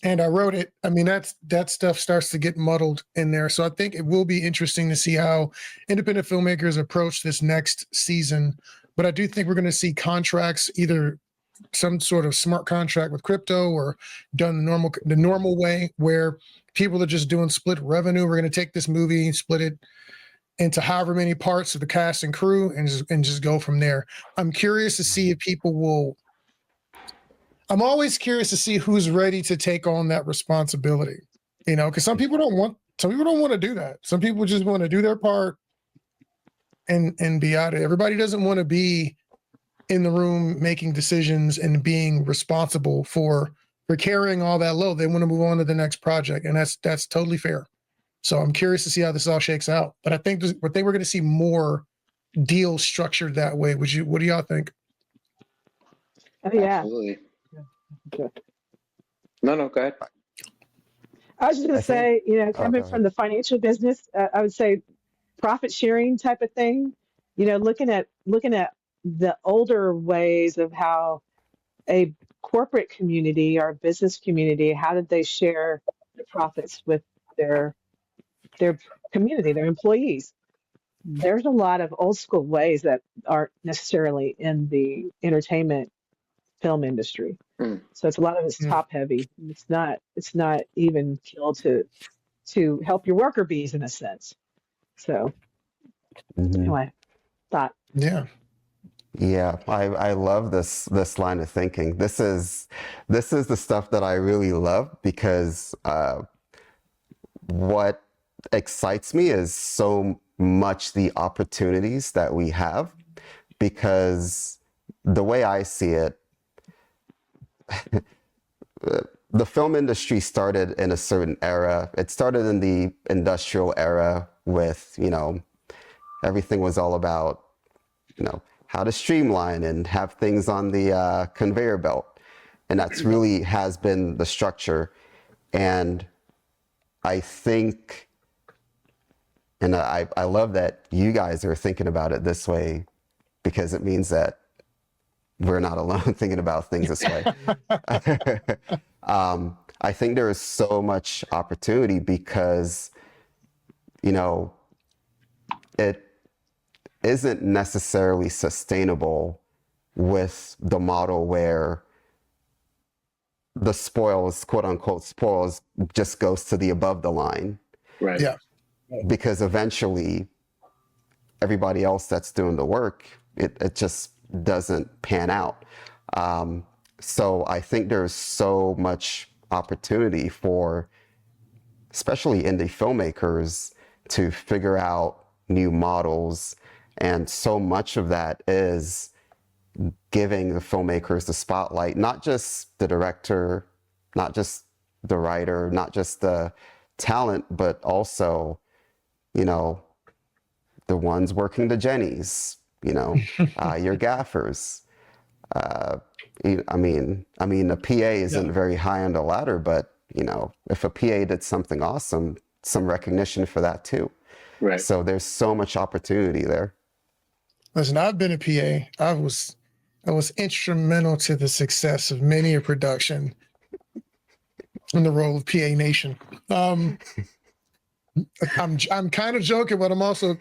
Speaker 4: and I wrote it. I mean, that stuff starts to get muddled in there. So I think it will be interesting to see how independent filmmakers approach this next season. But I do think we're going to see contracts, either some sort of smart contract with crypto, or done the normal way, where people are just doing split revenue. We're going to take this movie, split it into however many parts of the cast and crew, and just go from there. I'm curious to see if people will. I'm always curious to see who's ready to take on that responsibility. Because some people don't want to do that. Some people just want to do their part and be out of it. Everybody doesn't want to be in the room making decisions and being responsible for carrying all that load. They want to move on to the next project, and that's totally fair. So I'm curious to see how this all shakes out. But I think we're going to see more deals structured that way. What do y'all think?
Speaker 5: Oh, yeah.
Speaker 3: Absolutely. No, go ahead.
Speaker 5: I was just going
Speaker 6: I
Speaker 5: to say,
Speaker 6: think, oh,
Speaker 5: coming
Speaker 6: go
Speaker 5: from
Speaker 6: ahead.
Speaker 5: the financial business, I would say profit sharing type of thing. Looking at the older ways of how a corporate community or business community, how did they share the profits with their their community, their employees? There's a lot of old school ways that aren't necessarily in the entertainment film industry.
Speaker 3: Mm.
Speaker 5: So it's a lot of it's
Speaker 4: Mm.
Speaker 5: top heavy. It's not even killed to help your worker bees in a sense. So
Speaker 6: Mhm.
Speaker 5: anyway, thought.
Speaker 4: Yeah.
Speaker 6: Yeah, I love this line of thinking. This is the stuff that I really love because what excites me is so much the opportunities that we have, because the way I see it, the film industry started in a certain era. It started in the industrial era with, everything was all about, how to streamline and have things on the conveyor belt. And that's really has been the structure. And I think, and I love that you guys are thinking about it this way, because it means that we're not alone thinking about things this way. I think there is so much opportunity because, it isn't necessarily sustainable with the model where the spoils, quote unquote, spoils just goes to the above the line.
Speaker 3: Right.
Speaker 4: Yeah.
Speaker 6: Because eventually everybody else that's doing the work, it just doesn't pan out. So I think there's so much opportunity for especially indie filmmakers to figure out new models. And so much of that is giving the filmmakers the spotlight, not just the director, not just the writer, not just the talent, but also, the ones working the Jennies, your gaffers. I mean, a PA isn't very high on the ladder, but if a PA did something awesome, some recognition for that too.
Speaker 3: Right.
Speaker 6: So there's so much opportunity there.
Speaker 4: Listen, I've been a PA. I was instrumental to the success of many a production in the role of PA Nation. I'm kind of joking, but I'm also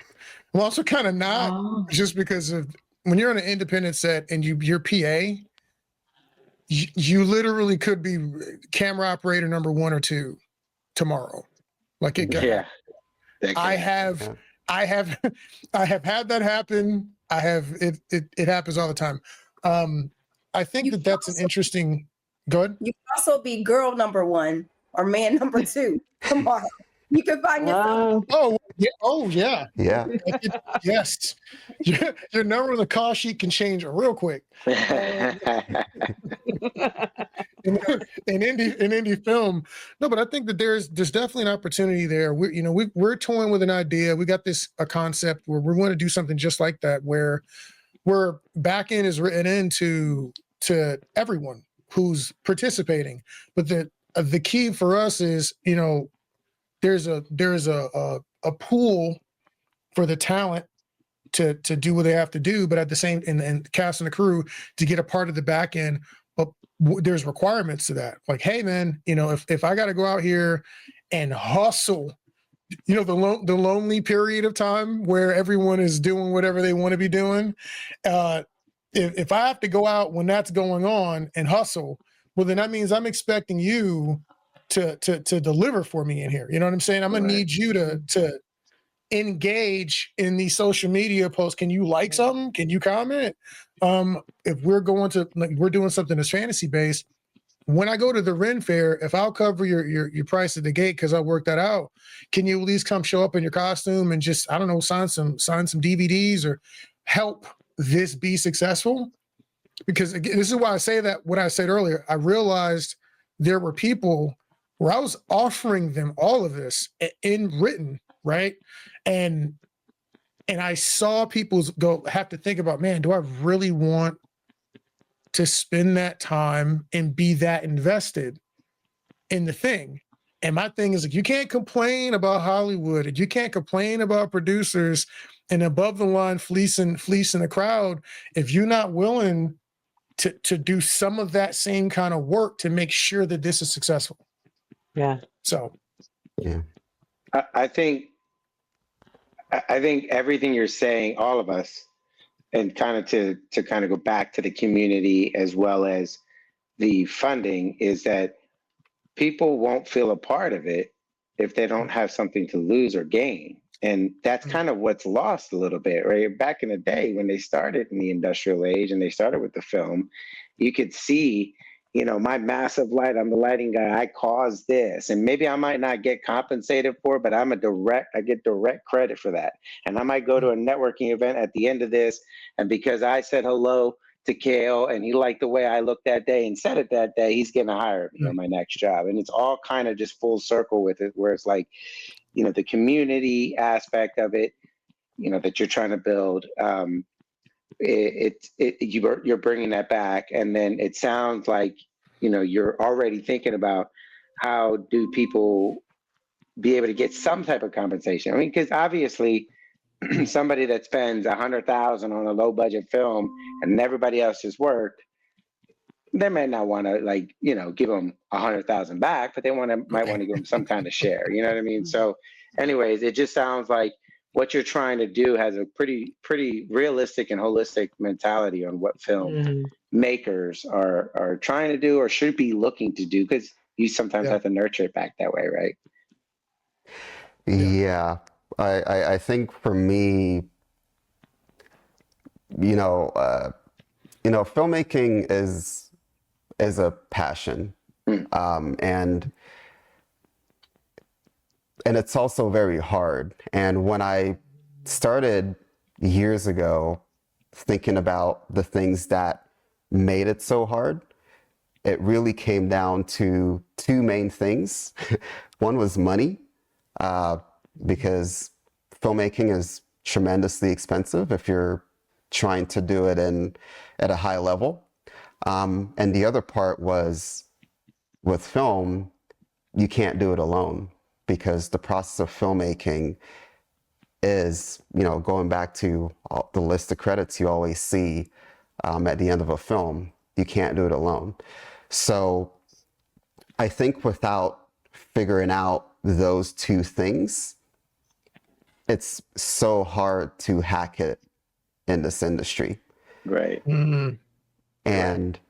Speaker 4: kind of not,
Speaker 5: Oh.
Speaker 4: just because of when you're on an independent set and you're PA, you literally could be camera operator number 1 or 2 tomorrow. Like it.
Speaker 3: Yeah.
Speaker 4: I have had that happen. I have it happens all the time. I think that's an interesting. Go ahead.
Speaker 2: You can also be girl number 1 or man number 2 tomorrow. You can find yourself.
Speaker 5: Oh,
Speaker 4: Oh yeah.
Speaker 6: Yeah.
Speaker 4: Yes. Your number on the call sheet can change real quick. in indie film. No, but I think that there's definitely an opportunity there. We're toying with an idea. We got a concept where we want to do something just like that, where back end is written into everyone who's participating. But the key for us is, there's a pool for the talent to do what they have to do, but at the same and cast and the crew to get a part of the back end. But there's requirements to that. Like, hey man, if I got to go out here and hustle, the lonely period of time where everyone is doing whatever they want to be doing. If I have to go out when that's going on and hustle, well, then that means I'm expecting you to deliver for me in here. You know what I'm saying? I'm gonna need you to engage in these social media posts. Can you like something? Can you comment? If we're doing something that's fantasy based, when I go to the Ren Fair, if I'll cover your price at the gate because I worked that out, can you at least come show up in your costume and just, I don't know, sign some DVDs or help this be successful? Because again, this is why I say that what I said earlier. I realized there were people where I was offering them all of this in written, right? And I saw people have to think about, man, do I really want to spend that time and be that invested in the thing? And my thing is, like, you can't complain about Hollywood, and you can't complain about producers and above the line fleecing the crowd if you're not willing to do some of that same kind of work to make sure that this is successful.
Speaker 5: Yeah.
Speaker 4: So
Speaker 6: Yeah.
Speaker 3: I think everything you're saying, all of us, and kind of to kind of go back to the community as well as the funding, is that people won't feel a part of it if they don't have something to lose or gain. And that's kind of what's lost a little bit, right? Back in the day when they started in the industrial age and they started with the film, you could see, my massive light, I'm the lighting guy, I caused this. And maybe I might not get compensated for it, but I get direct credit for that. And I might go to a networking event at the end of this. And because I said hello to Kale and he liked the way I looked that day and said it that day, he's going to hire me on my next job. And it's all kind of just full circle with it, where it's like, the community aspect of it, that you're trying to build. You're bringing that back, and then it sounds like you're already thinking about how do people be able to get some type of compensation. I mean, because obviously somebody that spends $100,000 on a low budget film and everybody else has worked, they may not want to give them $100,000 back, but they might want to give them some kind of share. You know what I mean? So, anyways, it just sounds like what you're trying to do has a pretty realistic and holistic mentality on what film makers are trying to do or should be looking to do, because you sometimes have to nurture it back that way, right?
Speaker 6: Yeah. I think for me, filmmaking is a passion, and it's also very hard. And when I started years ago thinking about the things that made it so hard, it really came down to two main things. One was money, because filmmaking is tremendously expensive if you're trying to do it at a high level. And the other part was, with film, you can't do it alone, because the process of filmmaking is, going back to the list of credits you always see at the end of a film, you can't do it alone. So I think without figuring out those two things, it's so hard to hack it in this industry.
Speaker 3: Right.
Speaker 6: And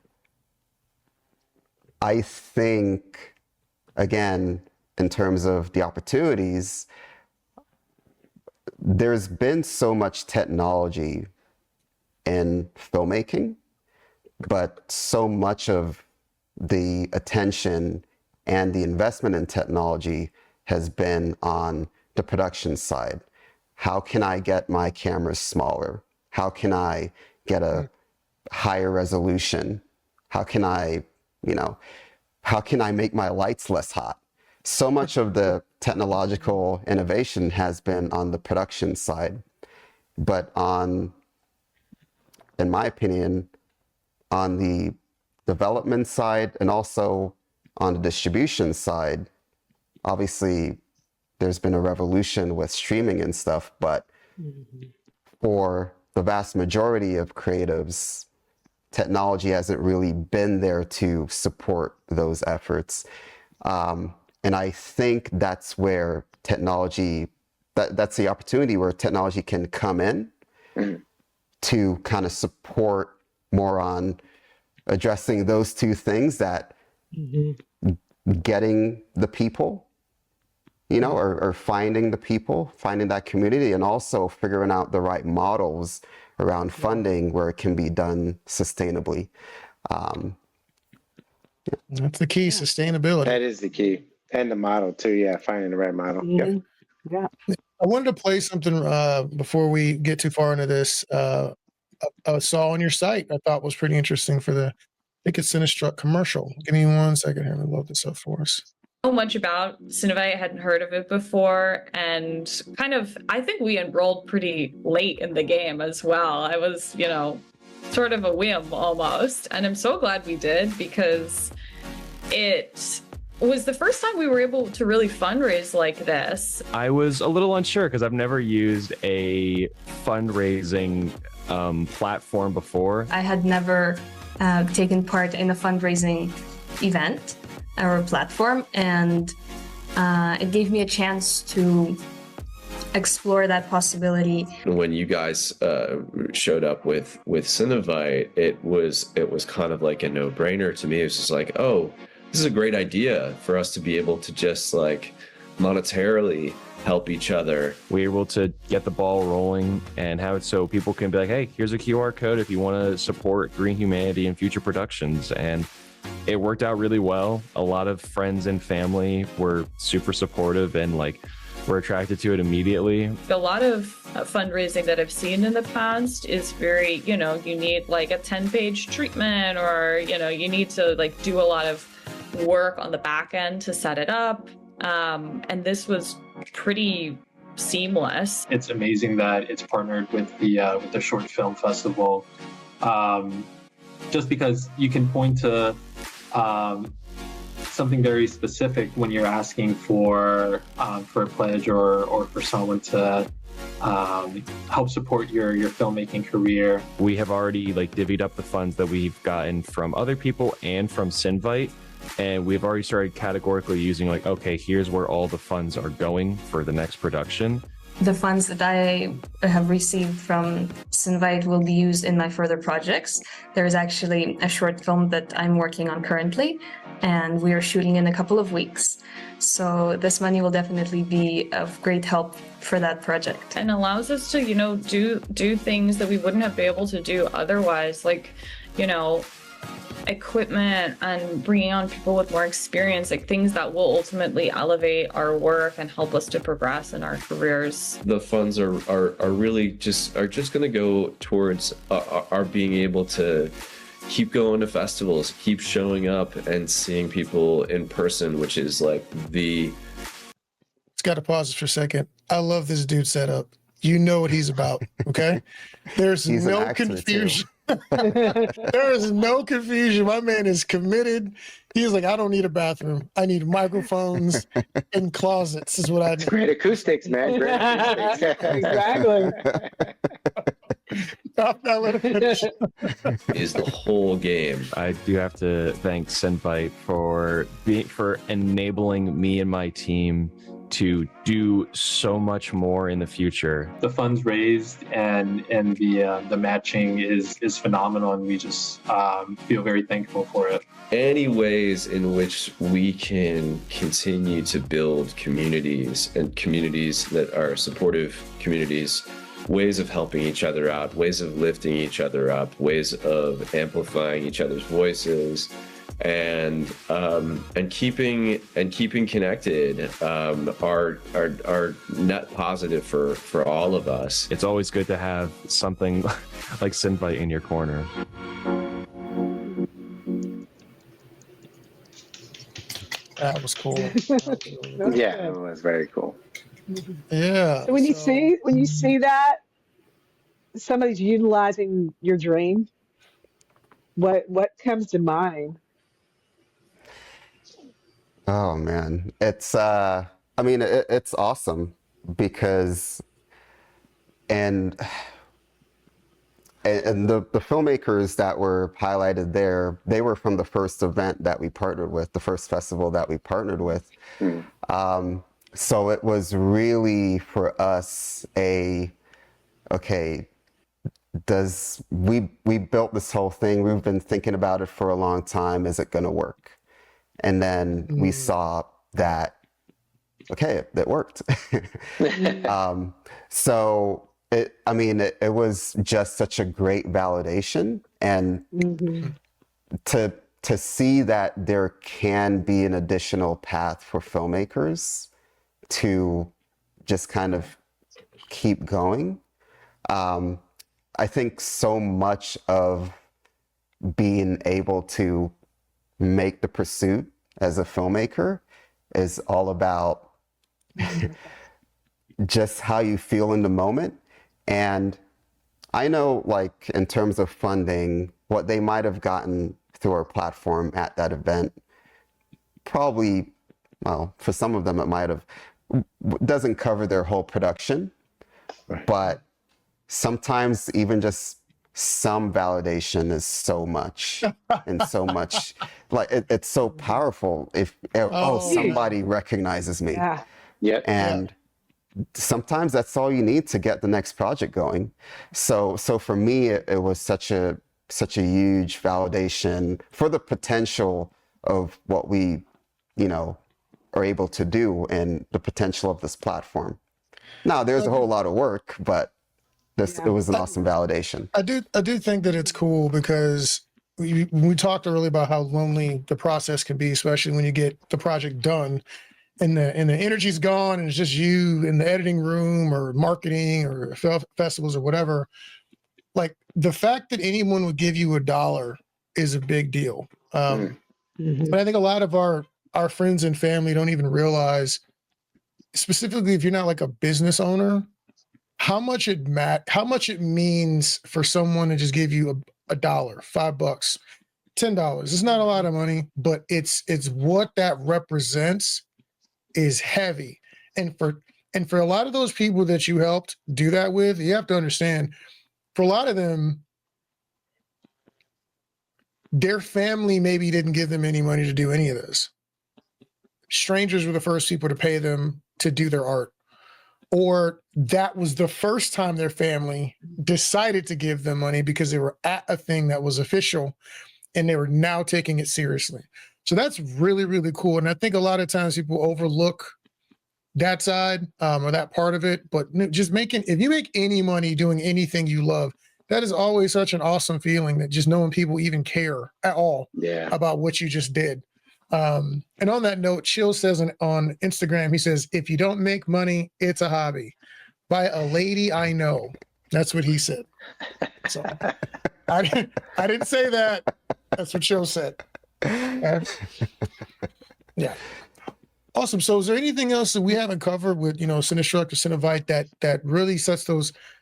Speaker 6: I think, again, in terms of the opportunities, there's been so much technology in filmmaking, but so much of the attention and the investment in technology has been on the production side. How can I get my cameras smaller? How can I get a higher resolution? How can I make my lights less hot? So much of the technological innovation has been on the production side, but in my opinion, on the development side and also on the distribution side, obviously there's been a revolution with streaming and stuff, but for the vast majority of creatives, technology hasn't really been there to support those efforts. And I think that's where that's the opportunity where technology can come in to kind of support more on addressing those two things, that getting the people, or finding the people, finding that community, and also figuring out the right models around funding where it can be done sustainably.
Speaker 4: That's the key, sustainability.
Speaker 3: That is the key. And the model too. Yeah. Finding the right model. Yep.
Speaker 5: Yeah.
Speaker 4: I wanted to play something before we get too far into this. I saw on your site, I thought was pretty interesting for I think it's Cinestruct commercial. Give me 1 second here. Let me load this up for us.
Speaker 7: much about Cinevite, I hadn't heard of it before, and I think we enrolled pretty late in the game as well. I was, sort of a whim almost, and I'm so glad we did, because it was the first time we were able to really fundraise like this.
Speaker 8: I was a little unsure because I've never used a fundraising platform before.
Speaker 9: I had never taken part in a fundraising event or platform, and it gave me a chance to explore that possibility.
Speaker 10: When you guys showed up with Cinevite, it was kind of like a no-brainer to me. It was just like, oh, this is a great idea for us to be able to just like monetarily help each other.
Speaker 8: We were able to get the ball rolling and have it so people can be like, hey, here's a QR code if you want to support green humanity in future productions. And it worked out really well. A lot of friends and family were super supportive and were attracted to it immediately.
Speaker 7: A lot of fundraising that I've seen in the past is very, you need like a 10-page treatment, or, you need to do a lot of work on the back end to set it up. And this was pretty seamless.
Speaker 11: It's amazing that it's partnered with the Short Film Festival, just because you can point to something very specific when you're asking for a pledge or for someone to help support your filmmaking career.
Speaker 8: We have already divvied up the funds that we've gotten from other people and from Cinevite. And we've already started categorically using okay, here's where all the funds are going for the next production.
Speaker 9: The funds that I have received from Cinevite will be used in my further projects. There's actually a short film that I'm working on currently, and we are shooting in a couple of weeks. So this money will definitely be of great help for that project.
Speaker 7: And allows us to, do things that we wouldn't have been able to do otherwise, equipment and bringing on people with more experience, things that will ultimately elevate our work and help us to progress in our careers.
Speaker 10: The funds are really just going to go towards our being able to keep going to festivals, keep showing up and seeing people in person, which is it's
Speaker 4: got to pause for a second. I love this dude setup. You know what he's about, okay? There's no confusion. There is no confusion. My man is committed. He's like, I don't need a bathroom. I need microphones and closets is what I need.
Speaker 3: Great acoustics, man. Great acoustics.
Speaker 5: Exactly.
Speaker 4: Now let him finish.
Speaker 10: is the whole game.
Speaker 8: I do have to thank Cinevite for enabling me and my team to do so much more in the future.
Speaker 11: The funds raised and the matching is phenomenal, and we just feel very thankful for it.
Speaker 10: Any ways in which we can continue to build communities, and communities that are supportive communities, ways of helping each other out, ways of lifting each other up, ways of amplifying each other's voices, and keeping connected are net positive for all of us.
Speaker 8: It's always good to have something like Cinevite in your corner.
Speaker 4: That was cool.
Speaker 3: Yeah, it was very cool.
Speaker 4: Yeah.
Speaker 5: So when you see that somebody's utilizing your dream, what comes to mind?
Speaker 6: Oh man, it's it's awesome because and the filmmakers that were highlighted there, they were from the first event that we partnered with, the first festival that we partnered with. So it was really for us we built this whole thing. We've been thinking about it for a long time. Is it going to work? And then we saw that, it worked. So it was just such a great validation, and to see that there can be an additional path for filmmakers to just kind of keep going. I think so much of being able to make the pursuit as a filmmaker is all about just how you feel in the moment. And I know, like, in terms of funding, what they might have gotten through our platform at that event, probably, well, for some of them, it might have, doesn't cover their whole production.
Speaker 3: Right.
Speaker 6: But sometimes even just some validation is so much and so much, like, it's so powerful if, somebody recognizes me.
Speaker 5: Yeah.
Speaker 3: Yeah.
Speaker 6: And sometimes that's all you need to get the next project going. So for me, it was such a huge validation for the potential of what we, are able to do and the potential of this platform. Now, there's a whole lot of work, but it was an awesome validation.
Speaker 4: I do think that it's cool because we talked earlier about how lonely the process can be, especially when you get the project done and the energy's gone and it's just you in the editing room or marketing or festivals or whatever. Like, the fact that anyone would give you $1 is a big deal. But I think a lot of our friends and family don't even realize, specifically if you're not like a business owner, how much it means for someone to just give you $1, $5, $10. It's not a lot of money, but it's what that represents is heavy. And for a lot of those people that you helped do that with, you have to understand, for a lot of them, their family maybe didn't give them any money to do any of this. Strangers were the first people to pay them to do their art. Or that was the first time their family decided to give them money because they were at a thing that was official and they were now taking it seriously. So that's really, really cool. And I think a lot of times people overlook that side or that part of it. But just if you make any money doing anything you love, that is always such an awesome feeling, that just knowing people even care at all about what you just did. And on that note, Chill says on Instagram, he says, if you don't make money, it's a hobby. By a lady I know. That's what he said. So I didn't say that. That's what Chill said. Yeah. Awesome. So is there anything else that we haven't covered with, Cinestruct or Cinevite that really sets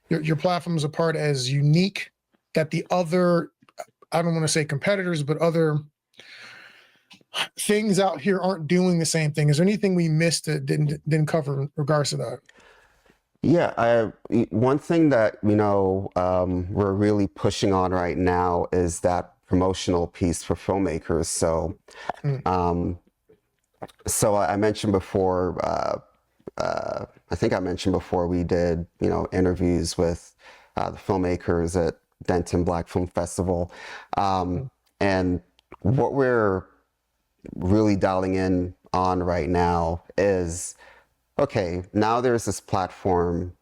Speaker 4: your platforms apart as unique, that the other, I don't want to say competitors, but other things out here aren't doing the same thing? Is there anything we missed that didn't cover in regards to that?
Speaker 6: Yeah, one thing that we're really pushing on right now is that promotional piece for filmmakers. So I mentioned before, I think I mentioned before, we did interviews with the filmmakers at Denton Black Film Festival, and what we're really dialing in on right now is, okay, now there's this platform,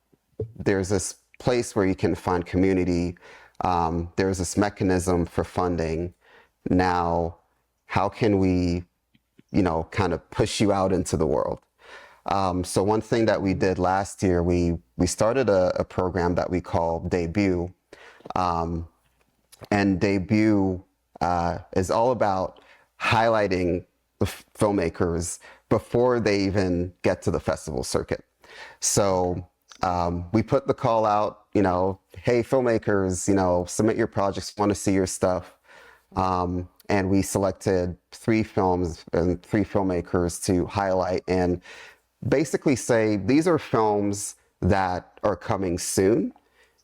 Speaker 6: there's this place where you can find community, there's this mechanism for funding. Now, how can we, kind of push you out into the world? So one thing that we did last year, we started a program that we call Debut. And Debut is all about highlighting the filmmakers before they even get to the festival circuit. So we put the call out, hey, filmmakers, submit your projects, want to see your stuff. And we selected 3 films and 3 filmmakers to highlight and basically say, these are films that are coming soon.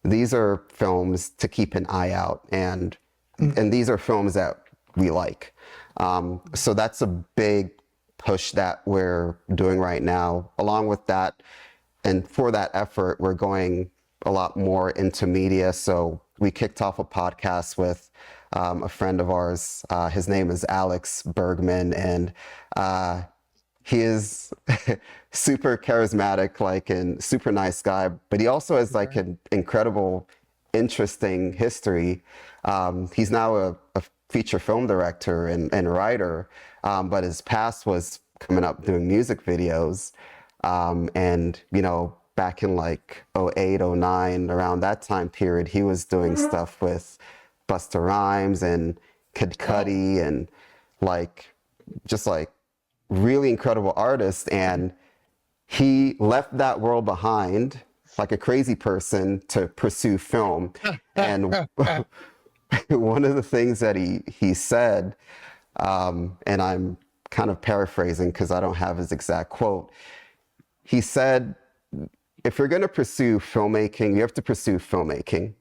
Speaker 6: These are films to keep an eye out, and these are films that we like. So that's a big push that we're doing right now. Along with that, and for that effort, we're going a lot more into media. So we kicked off a podcast with a friend of ours. His name is Alex Bergman, and he is super charismatic, and super nice guy, but he also has an incredible, interesting history. He's now a feature film director and writer, but his past was coming up doing music videos. And, back in 08, 09, around that time period, he was doing stuff with Busta Rhymes and Kid Cudi and just really incredible artist, and he left that world behind like a crazy person to pursue film. And one of the things that he said, and I'm kind of paraphrasing because I don't have his exact quote. He said, if you're going to pursue filmmaking, you have to pursue filmmaking.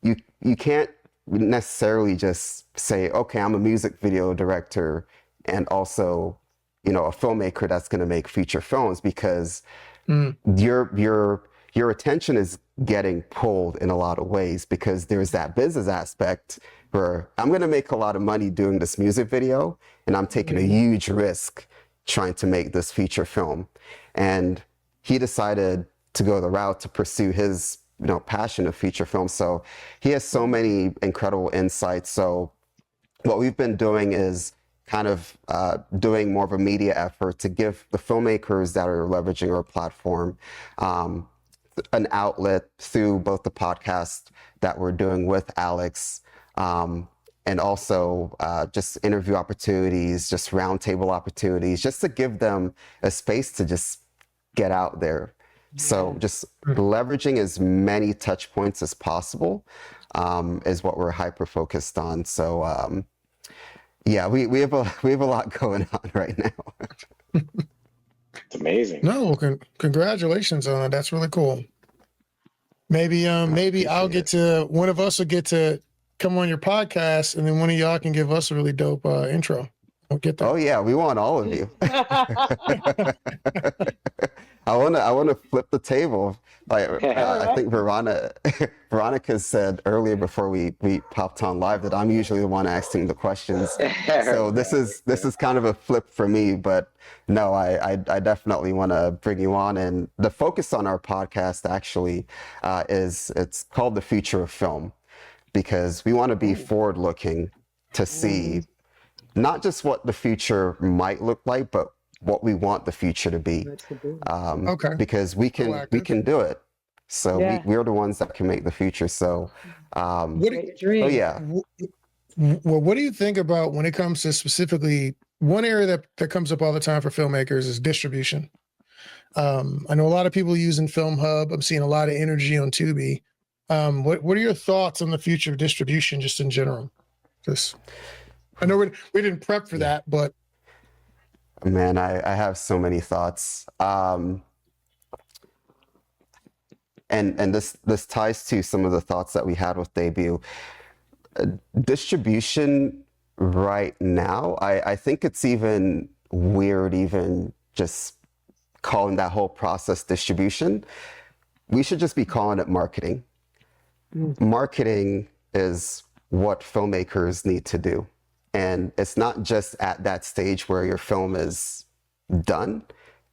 Speaker 6: You can't necessarily just say, okay, I'm a music video director and also, you know, a filmmaker that's going to make feature films, because your attention is getting pulled in a lot of ways, because there's that business aspect where I'm going to make a lot of money doing this music video and I'm taking a huge risk trying to make this feature film. And he decided to go the route to pursue his, you know, passion of feature film. So he has so many incredible insights. So what we've been doing is kind of doing more of a media effort to give the filmmakers that are leveraging our platform an outlet through both the podcast that we're doing with Alex, and also just interview opportunities, just roundtable opportunities, just to give them a space to just get out there. So just leveraging as many touch points as possible is what we're hyper focused on. So yeah, we have a lot going on right now.
Speaker 3: It's amazing.
Speaker 4: No, congratulations on that. That's really cool. Maybe I'll get to, one of us will get to come on your podcast, and then one of y'all can give us a really dope intro. I'll get that.
Speaker 6: Oh yeah, we want all of you. I want to flip the table. Like I think Veronica said earlier before we popped on live that I'm usually the one asking the questions. So this is kind of a flip for me, but no, I definitely want to bring you on. And the focus on our podcast actually it's called The Future of Film, because we want to be forward looking to see not just what the future might look like, but what we want the future to be.
Speaker 4: Okay.
Speaker 6: Because we can do it. So we're the ones that can make the future. So
Speaker 4: oh yeah. Well, what do you think about when it comes to specifically one area that comes up all the time for filmmakers is distribution? I know a lot of people using Film Hub. I'm seeing a lot of energy on Tubi. What are your thoughts on the future of distribution just in general? Just, I know we didn't prep for that, but
Speaker 6: man, I have so many thoughts. And this ties to some of the thoughts that we had with debut. Distribution right now, I think it's even weird even just calling that whole process distribution. We should just be calling it marketing. Marketing is what filmmakers need to do. And it's not just at that stage where your film is done.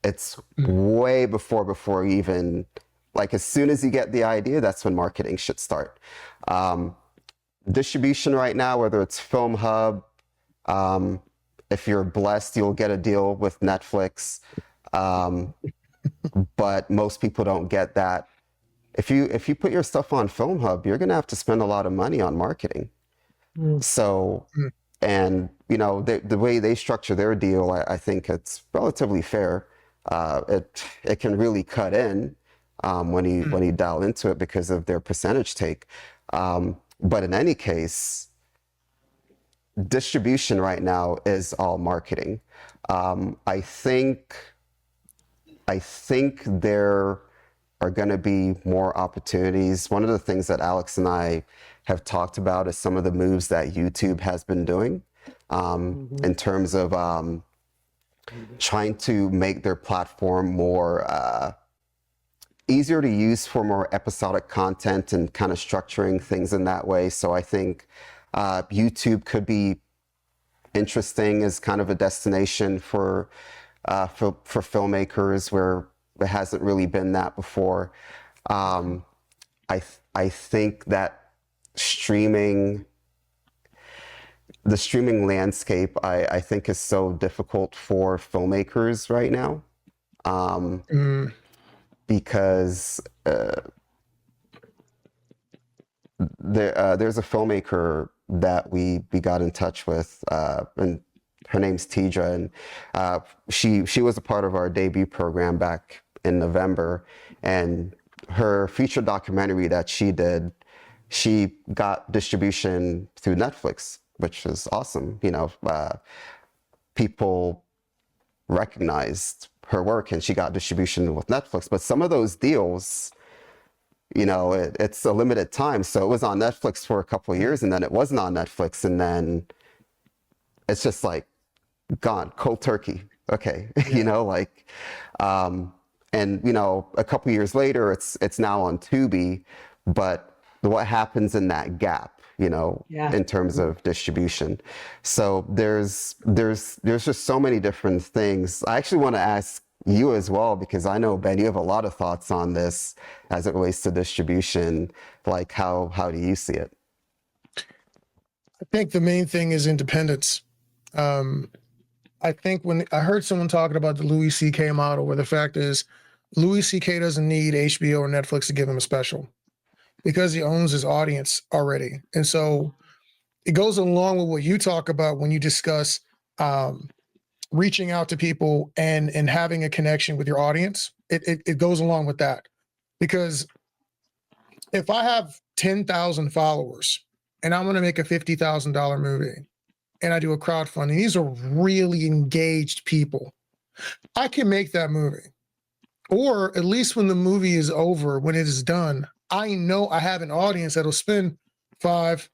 Speaker 6: It's way before even, like as soon as you get the idea, that's when marketing should start. Distribution right now, whether it's Film Hub, if you're blessed, you'll get a deal with Netflix. But most people don't get that. If you put your stuff on Film Hub, you're gonna have to spend a lot of money on marketing. So, and you know, the way they structure their deal, I think it's relatively fair. It can really cut in when you dial into it because of their percentage take. But in any case, distribution right now is all marketing. I think there are going to be more opportunities. One of the things that Alex and I have talked about is some of the moves that YouTube has been doing in terms of trying to make their platform more easier to use for more episodic content and kind of structuring things in that way. So I think YouTube could be interesting as kind of a destination for filmmakers where it hasn't really been that before. I think that the streaming landscape, I think is so difficult for filmmakers right now. Because there's a filmmaker that we got in touch with, and her name's Tidra, and she was a part of our debut program back in November, and her feature documentary that she did, she got distribution through Netflix, which is awesome. You know, people recognized her work and she got distribution with Netflix. But some of those deals, you know, it's a limited time. So it was on Netflix for a couple of years and then it wasn't on Netflix. And then it's just like gone cold turkey. Okay. You know, like, and you know, a couple of years later, it's now on Tubi, but what happens in that gap, you know, in terms of distribution. So there's just so many different things. I actually want to ask you as well, because I know, Ben, you have a lot of thoughts on this as it relates to distribution. Like how do you see it?
Speaker 4: I think the main thing is independence. I think when I heard someone talking about the Louis C.K. model, where the fact is Louis C.K. doesn't need HBO or Netflix to give him a special because he owns his audience already. And so it goes along with what you talk about when you discuss reaching out to people and having a connection with your audience. It goes along with that, because if I have 10,000 followers and I'm going to make a $50,000 movie and I do a crowdfunding, these are really engaged people. I can make that movie. Or at least when the movie is over, when it is done, I know I have an audience that'll spend $5,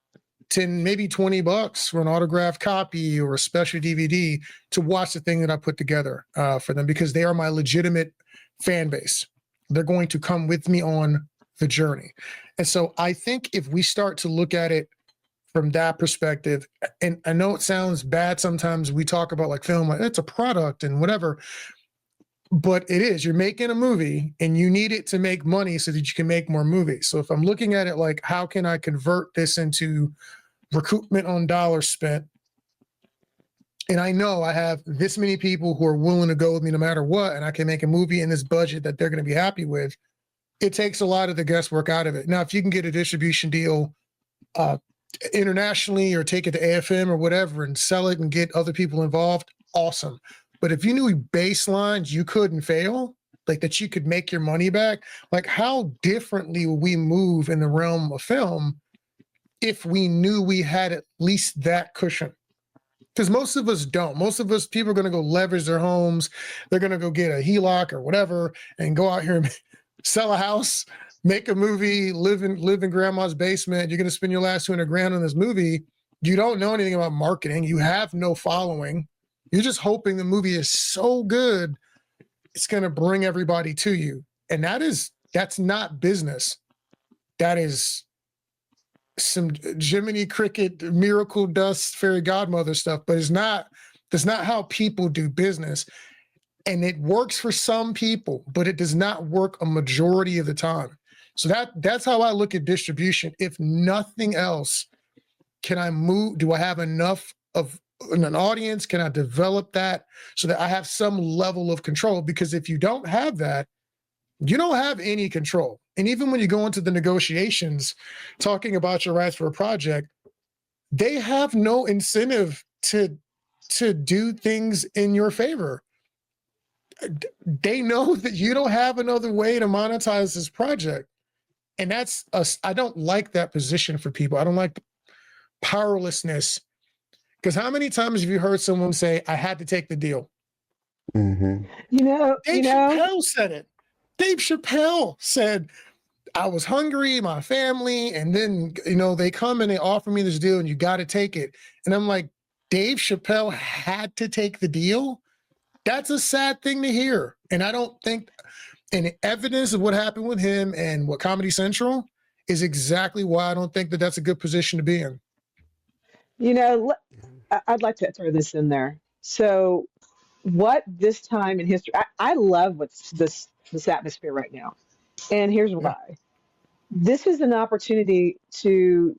Speaker 4: $10, maybe $20 for an autographed copy or a special DVD to watch the thing that I put together for them, because they are my legitimate fan base. They're going to come with me on the journey. And so I think if we start to look at it from that perspective, and I know it sounds bad sometimes, we talk about like film, like it's a product and whatever, but it is. You're making a movie and you need it to make money so that you can make more movies. So if I'm looking at it like, how can I convert this into recoupment on dollars spent? And I know I have this many people who are willing to go with me no matter what, and I can make a movie in this budget that they're going to be happy with. It takes a lot of the guesswork out of it. Now, if you can get a distribution deal internationally or take it to AFM or whatever and sell it and get other people involved, awesome. But if you knew baselines you couldn't fail, like that you could make your money back, like how differently would we move in the realm of film if we knew we had at least that cushion? Because most of us don't. Most of us, people are going to go leverage their homes. They're going to go get a HELOC or whatever and go out here and sell a house, make a movie, live in grandma's basement. You're going to spend your last $200,000 on this movie. You don't know anything about marketing. You have no following. You're just hoping the movie is so good, it's going to bring everybody to you. And that's not business. That is some Jiminy Cricket, miracle dust, fairy godmother stuff, but that's not how people do business. And it works for some people, but it does not work a majority of the time. So that's how I look at distribution. If nothing else, can I move? Do I have enough of an audience? Can I develop that so that I have some level of control? Because if you don't have that, you don't have any control. And even when you go into the negotiations, talking about your rights for a project, they have no incentive to do things in your favor. They know that you don't have another way to monetize this project. And that's us. I don't like that position for people. I don't like powerlessness. Because how many times have you heard someone say, I had to take the deal?
Speaker 6: Mm-hmm.
Speaker 4: Dave Chappelle said it. Dave Chappelle said, I was hungry, my family, and then, they come and they offer me this deal and you got to take it. And I'm like, Dave Chappelle had to take the deal? That's a sad thing to hear. And I don't think, and evidence of what happened with him and what Comedy Central is exactly why I don't think that that's a good position to be in.
Speaker 5: I'd like to throw this in there. So what this time in history, I love what's this atmosphere right now. And here's why. This is an opportunity to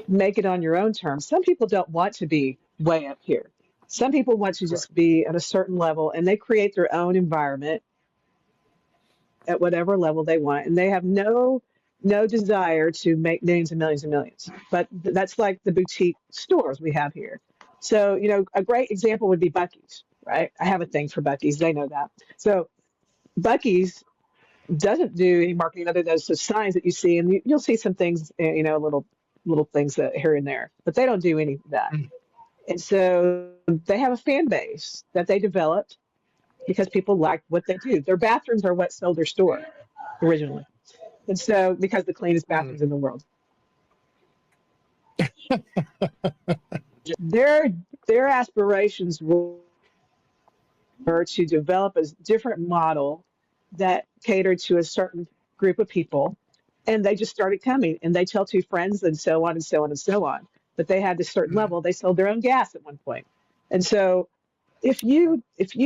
Speaker 5: make it on your own terms. Some people don't want to be way up here. Some people want to just be at a certain level, and they create their own environment at whatever level they want, and they have no desire to make millions and millions and millions. But that's like the boutique stores we have here. So, a great example would be Buc-ee's, right? I have a thing for Buc-ee's. They know that. So Buc-ee's doesn't do any marketing other than those signs that you see, and you'll see some things, little things that here and there, but they don't do any of that. And so they have a fan base that they developed because people like what they do. Their bathrooms are what sold their store originally, and so because the cleanest bathrooms in the world. Their aspirations were to develop a different model that catered to a certain group of people, and they just started coming, and they tell two friends, and so on and so on and so on. But they had this certain level. They sold their own gas at one point, and so if you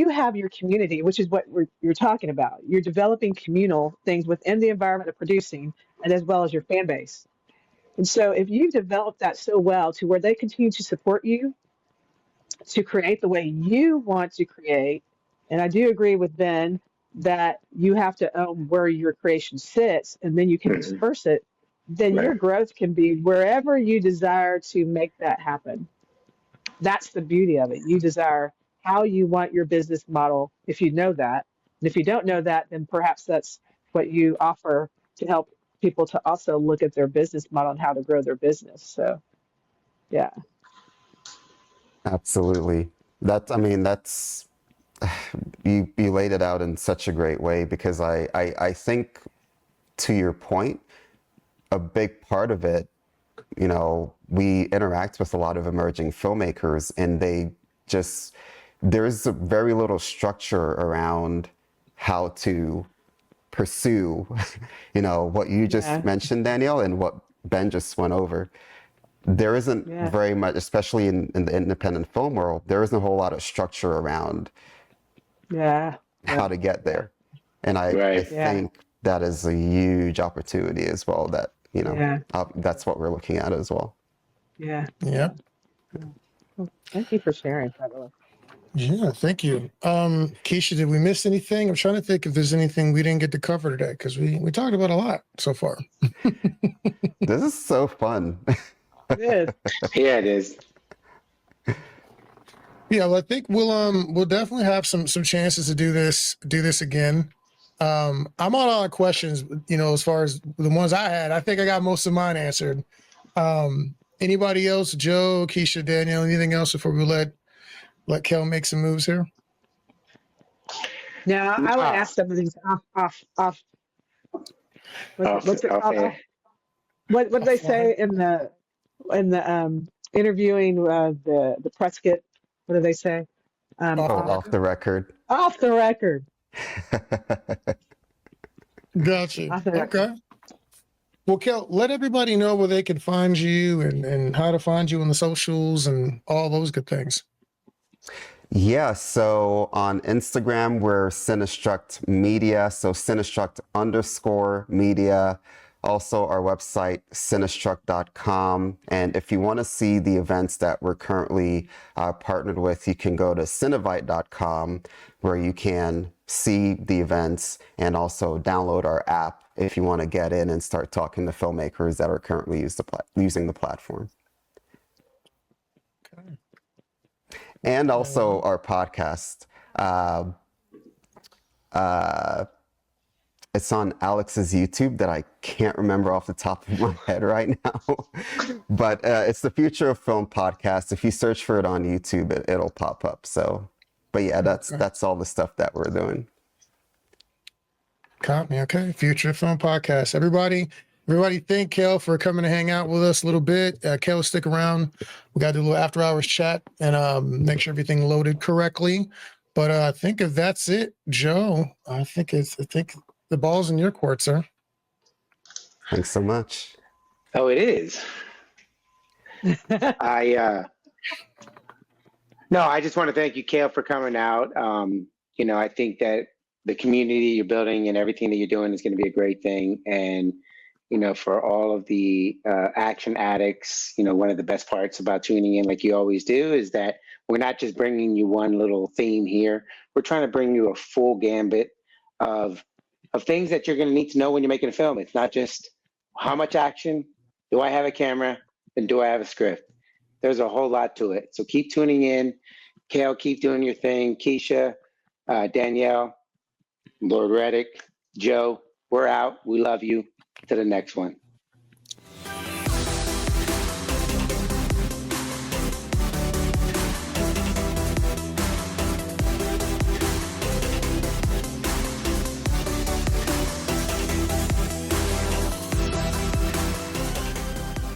Speaker 5: have your community, which is what you're talking about, you're developing communal things within the environment of producing, and as well as your fan base. And so if you develop that so well to where they continue to support you to create the way you want to create, and I do agree with Ben that you have to own where your creation sits, and then you can disperse it, then your growth can be wherever you desire to make that happen. That's the beauty of it. You desire how you want your business model, if you know that. And if you don't know that, then perhaps that's what you offer to help people to also look at their business model and how to grow their business. So, yeah.
Speaker 6: Absolutely. That's you laid it out in such a great way, because I think, to your point, a big part of it, we interact with a lot of emerging filmmakers, and there's very little structure around how to pursue, what you just mentioned, Danielle, and what Ben just went over. There isn't very much, especially in the independent film world, there isn't a whole lot of structure around how to get there. And I think that is a huge opportunity as well, that, that's what we're looking at as well.
Speaker 5: Yeah.
Speaker 4: Yeah.
Speaker 5: Well, thank you for sharing, by the way.
Speaker 4: Yeah, thank you. Keisha, did we miss anything? I'm trying to think if there's anything we didn't get to cover today, because we talked about a lot so far.
Speaker 6: This is so fun.
Speaker 5: It is.
Speaker 3: Yeah, it is.
Speaker 4: Yeah, well, I think we'll definitely have some chances to do this again. I'm on all the questions, as far as the ones I had. I think I got most of mine answered. Anybody else? Joe, Keisha, Danielle, anything else before we let Kale make some moves here?
Speaker 5: Now, I would ask some of these off. What's it called? What did they say in the interviewing the press kit? What do they say?
Speaker 6: Off the record.
Speaker 5: Off the record.
Speaker 4: Gotcha.
Speaker 5: Off the record.
Speaker 4: Okay. Well, Kel, let everybody know where they can find you and how to find you on the socials and all those good things.
Speaker 6: Yeah, so on Instagram, we're Cinestruct Media, so Cinestruct_media. Also, our website, Cinestruct.com. And if you want to see the events that we're currently partnered with, you can go to Cinevite.com, where you can see the events and also download our app if you want to get in and start talking to filmmakers that are currently using the platform.
Speaker 4: Okay.
Speaker 6: And also our podcast. It's on Alex's YouTube that I can't remember off the top of my head right now. But it's the Future of Film podcast. If you search for it on YouTube, it'll pop up. So, but yeah, that's all the stuff that we're doing.
Speaker 4: Caught me. Okay. Future Film Podcast. Everybody thank Kale for coming to hang out with us a little bit. Kale, stick around. We got to do a little after hours chat and make sure everything loaded correctly. But I think if that's it, Joe, I think the ball's in your court, sir.
Speaker 6: Thanks so much.
Speaker 3: Oh, it is. I just want to thank you, Kale, for coming out. I think that the community you're building and everything that you're doing is going to be a great thing. And, for all of the action addicts, one of the best parts about tuning in, like you always do, is that we're not just bringing you one little theme here. We're trying to bring you a full gambit of things that you're going to need to know when you're making a film. It's not just how much action, do I have a camera, and do I have a script? There's a whole lot to it. So keep tuning in. Kale, keep doing your thing. Keisha, Danielle, Lord Reddick, Joe, we're out. We love you. To the next one.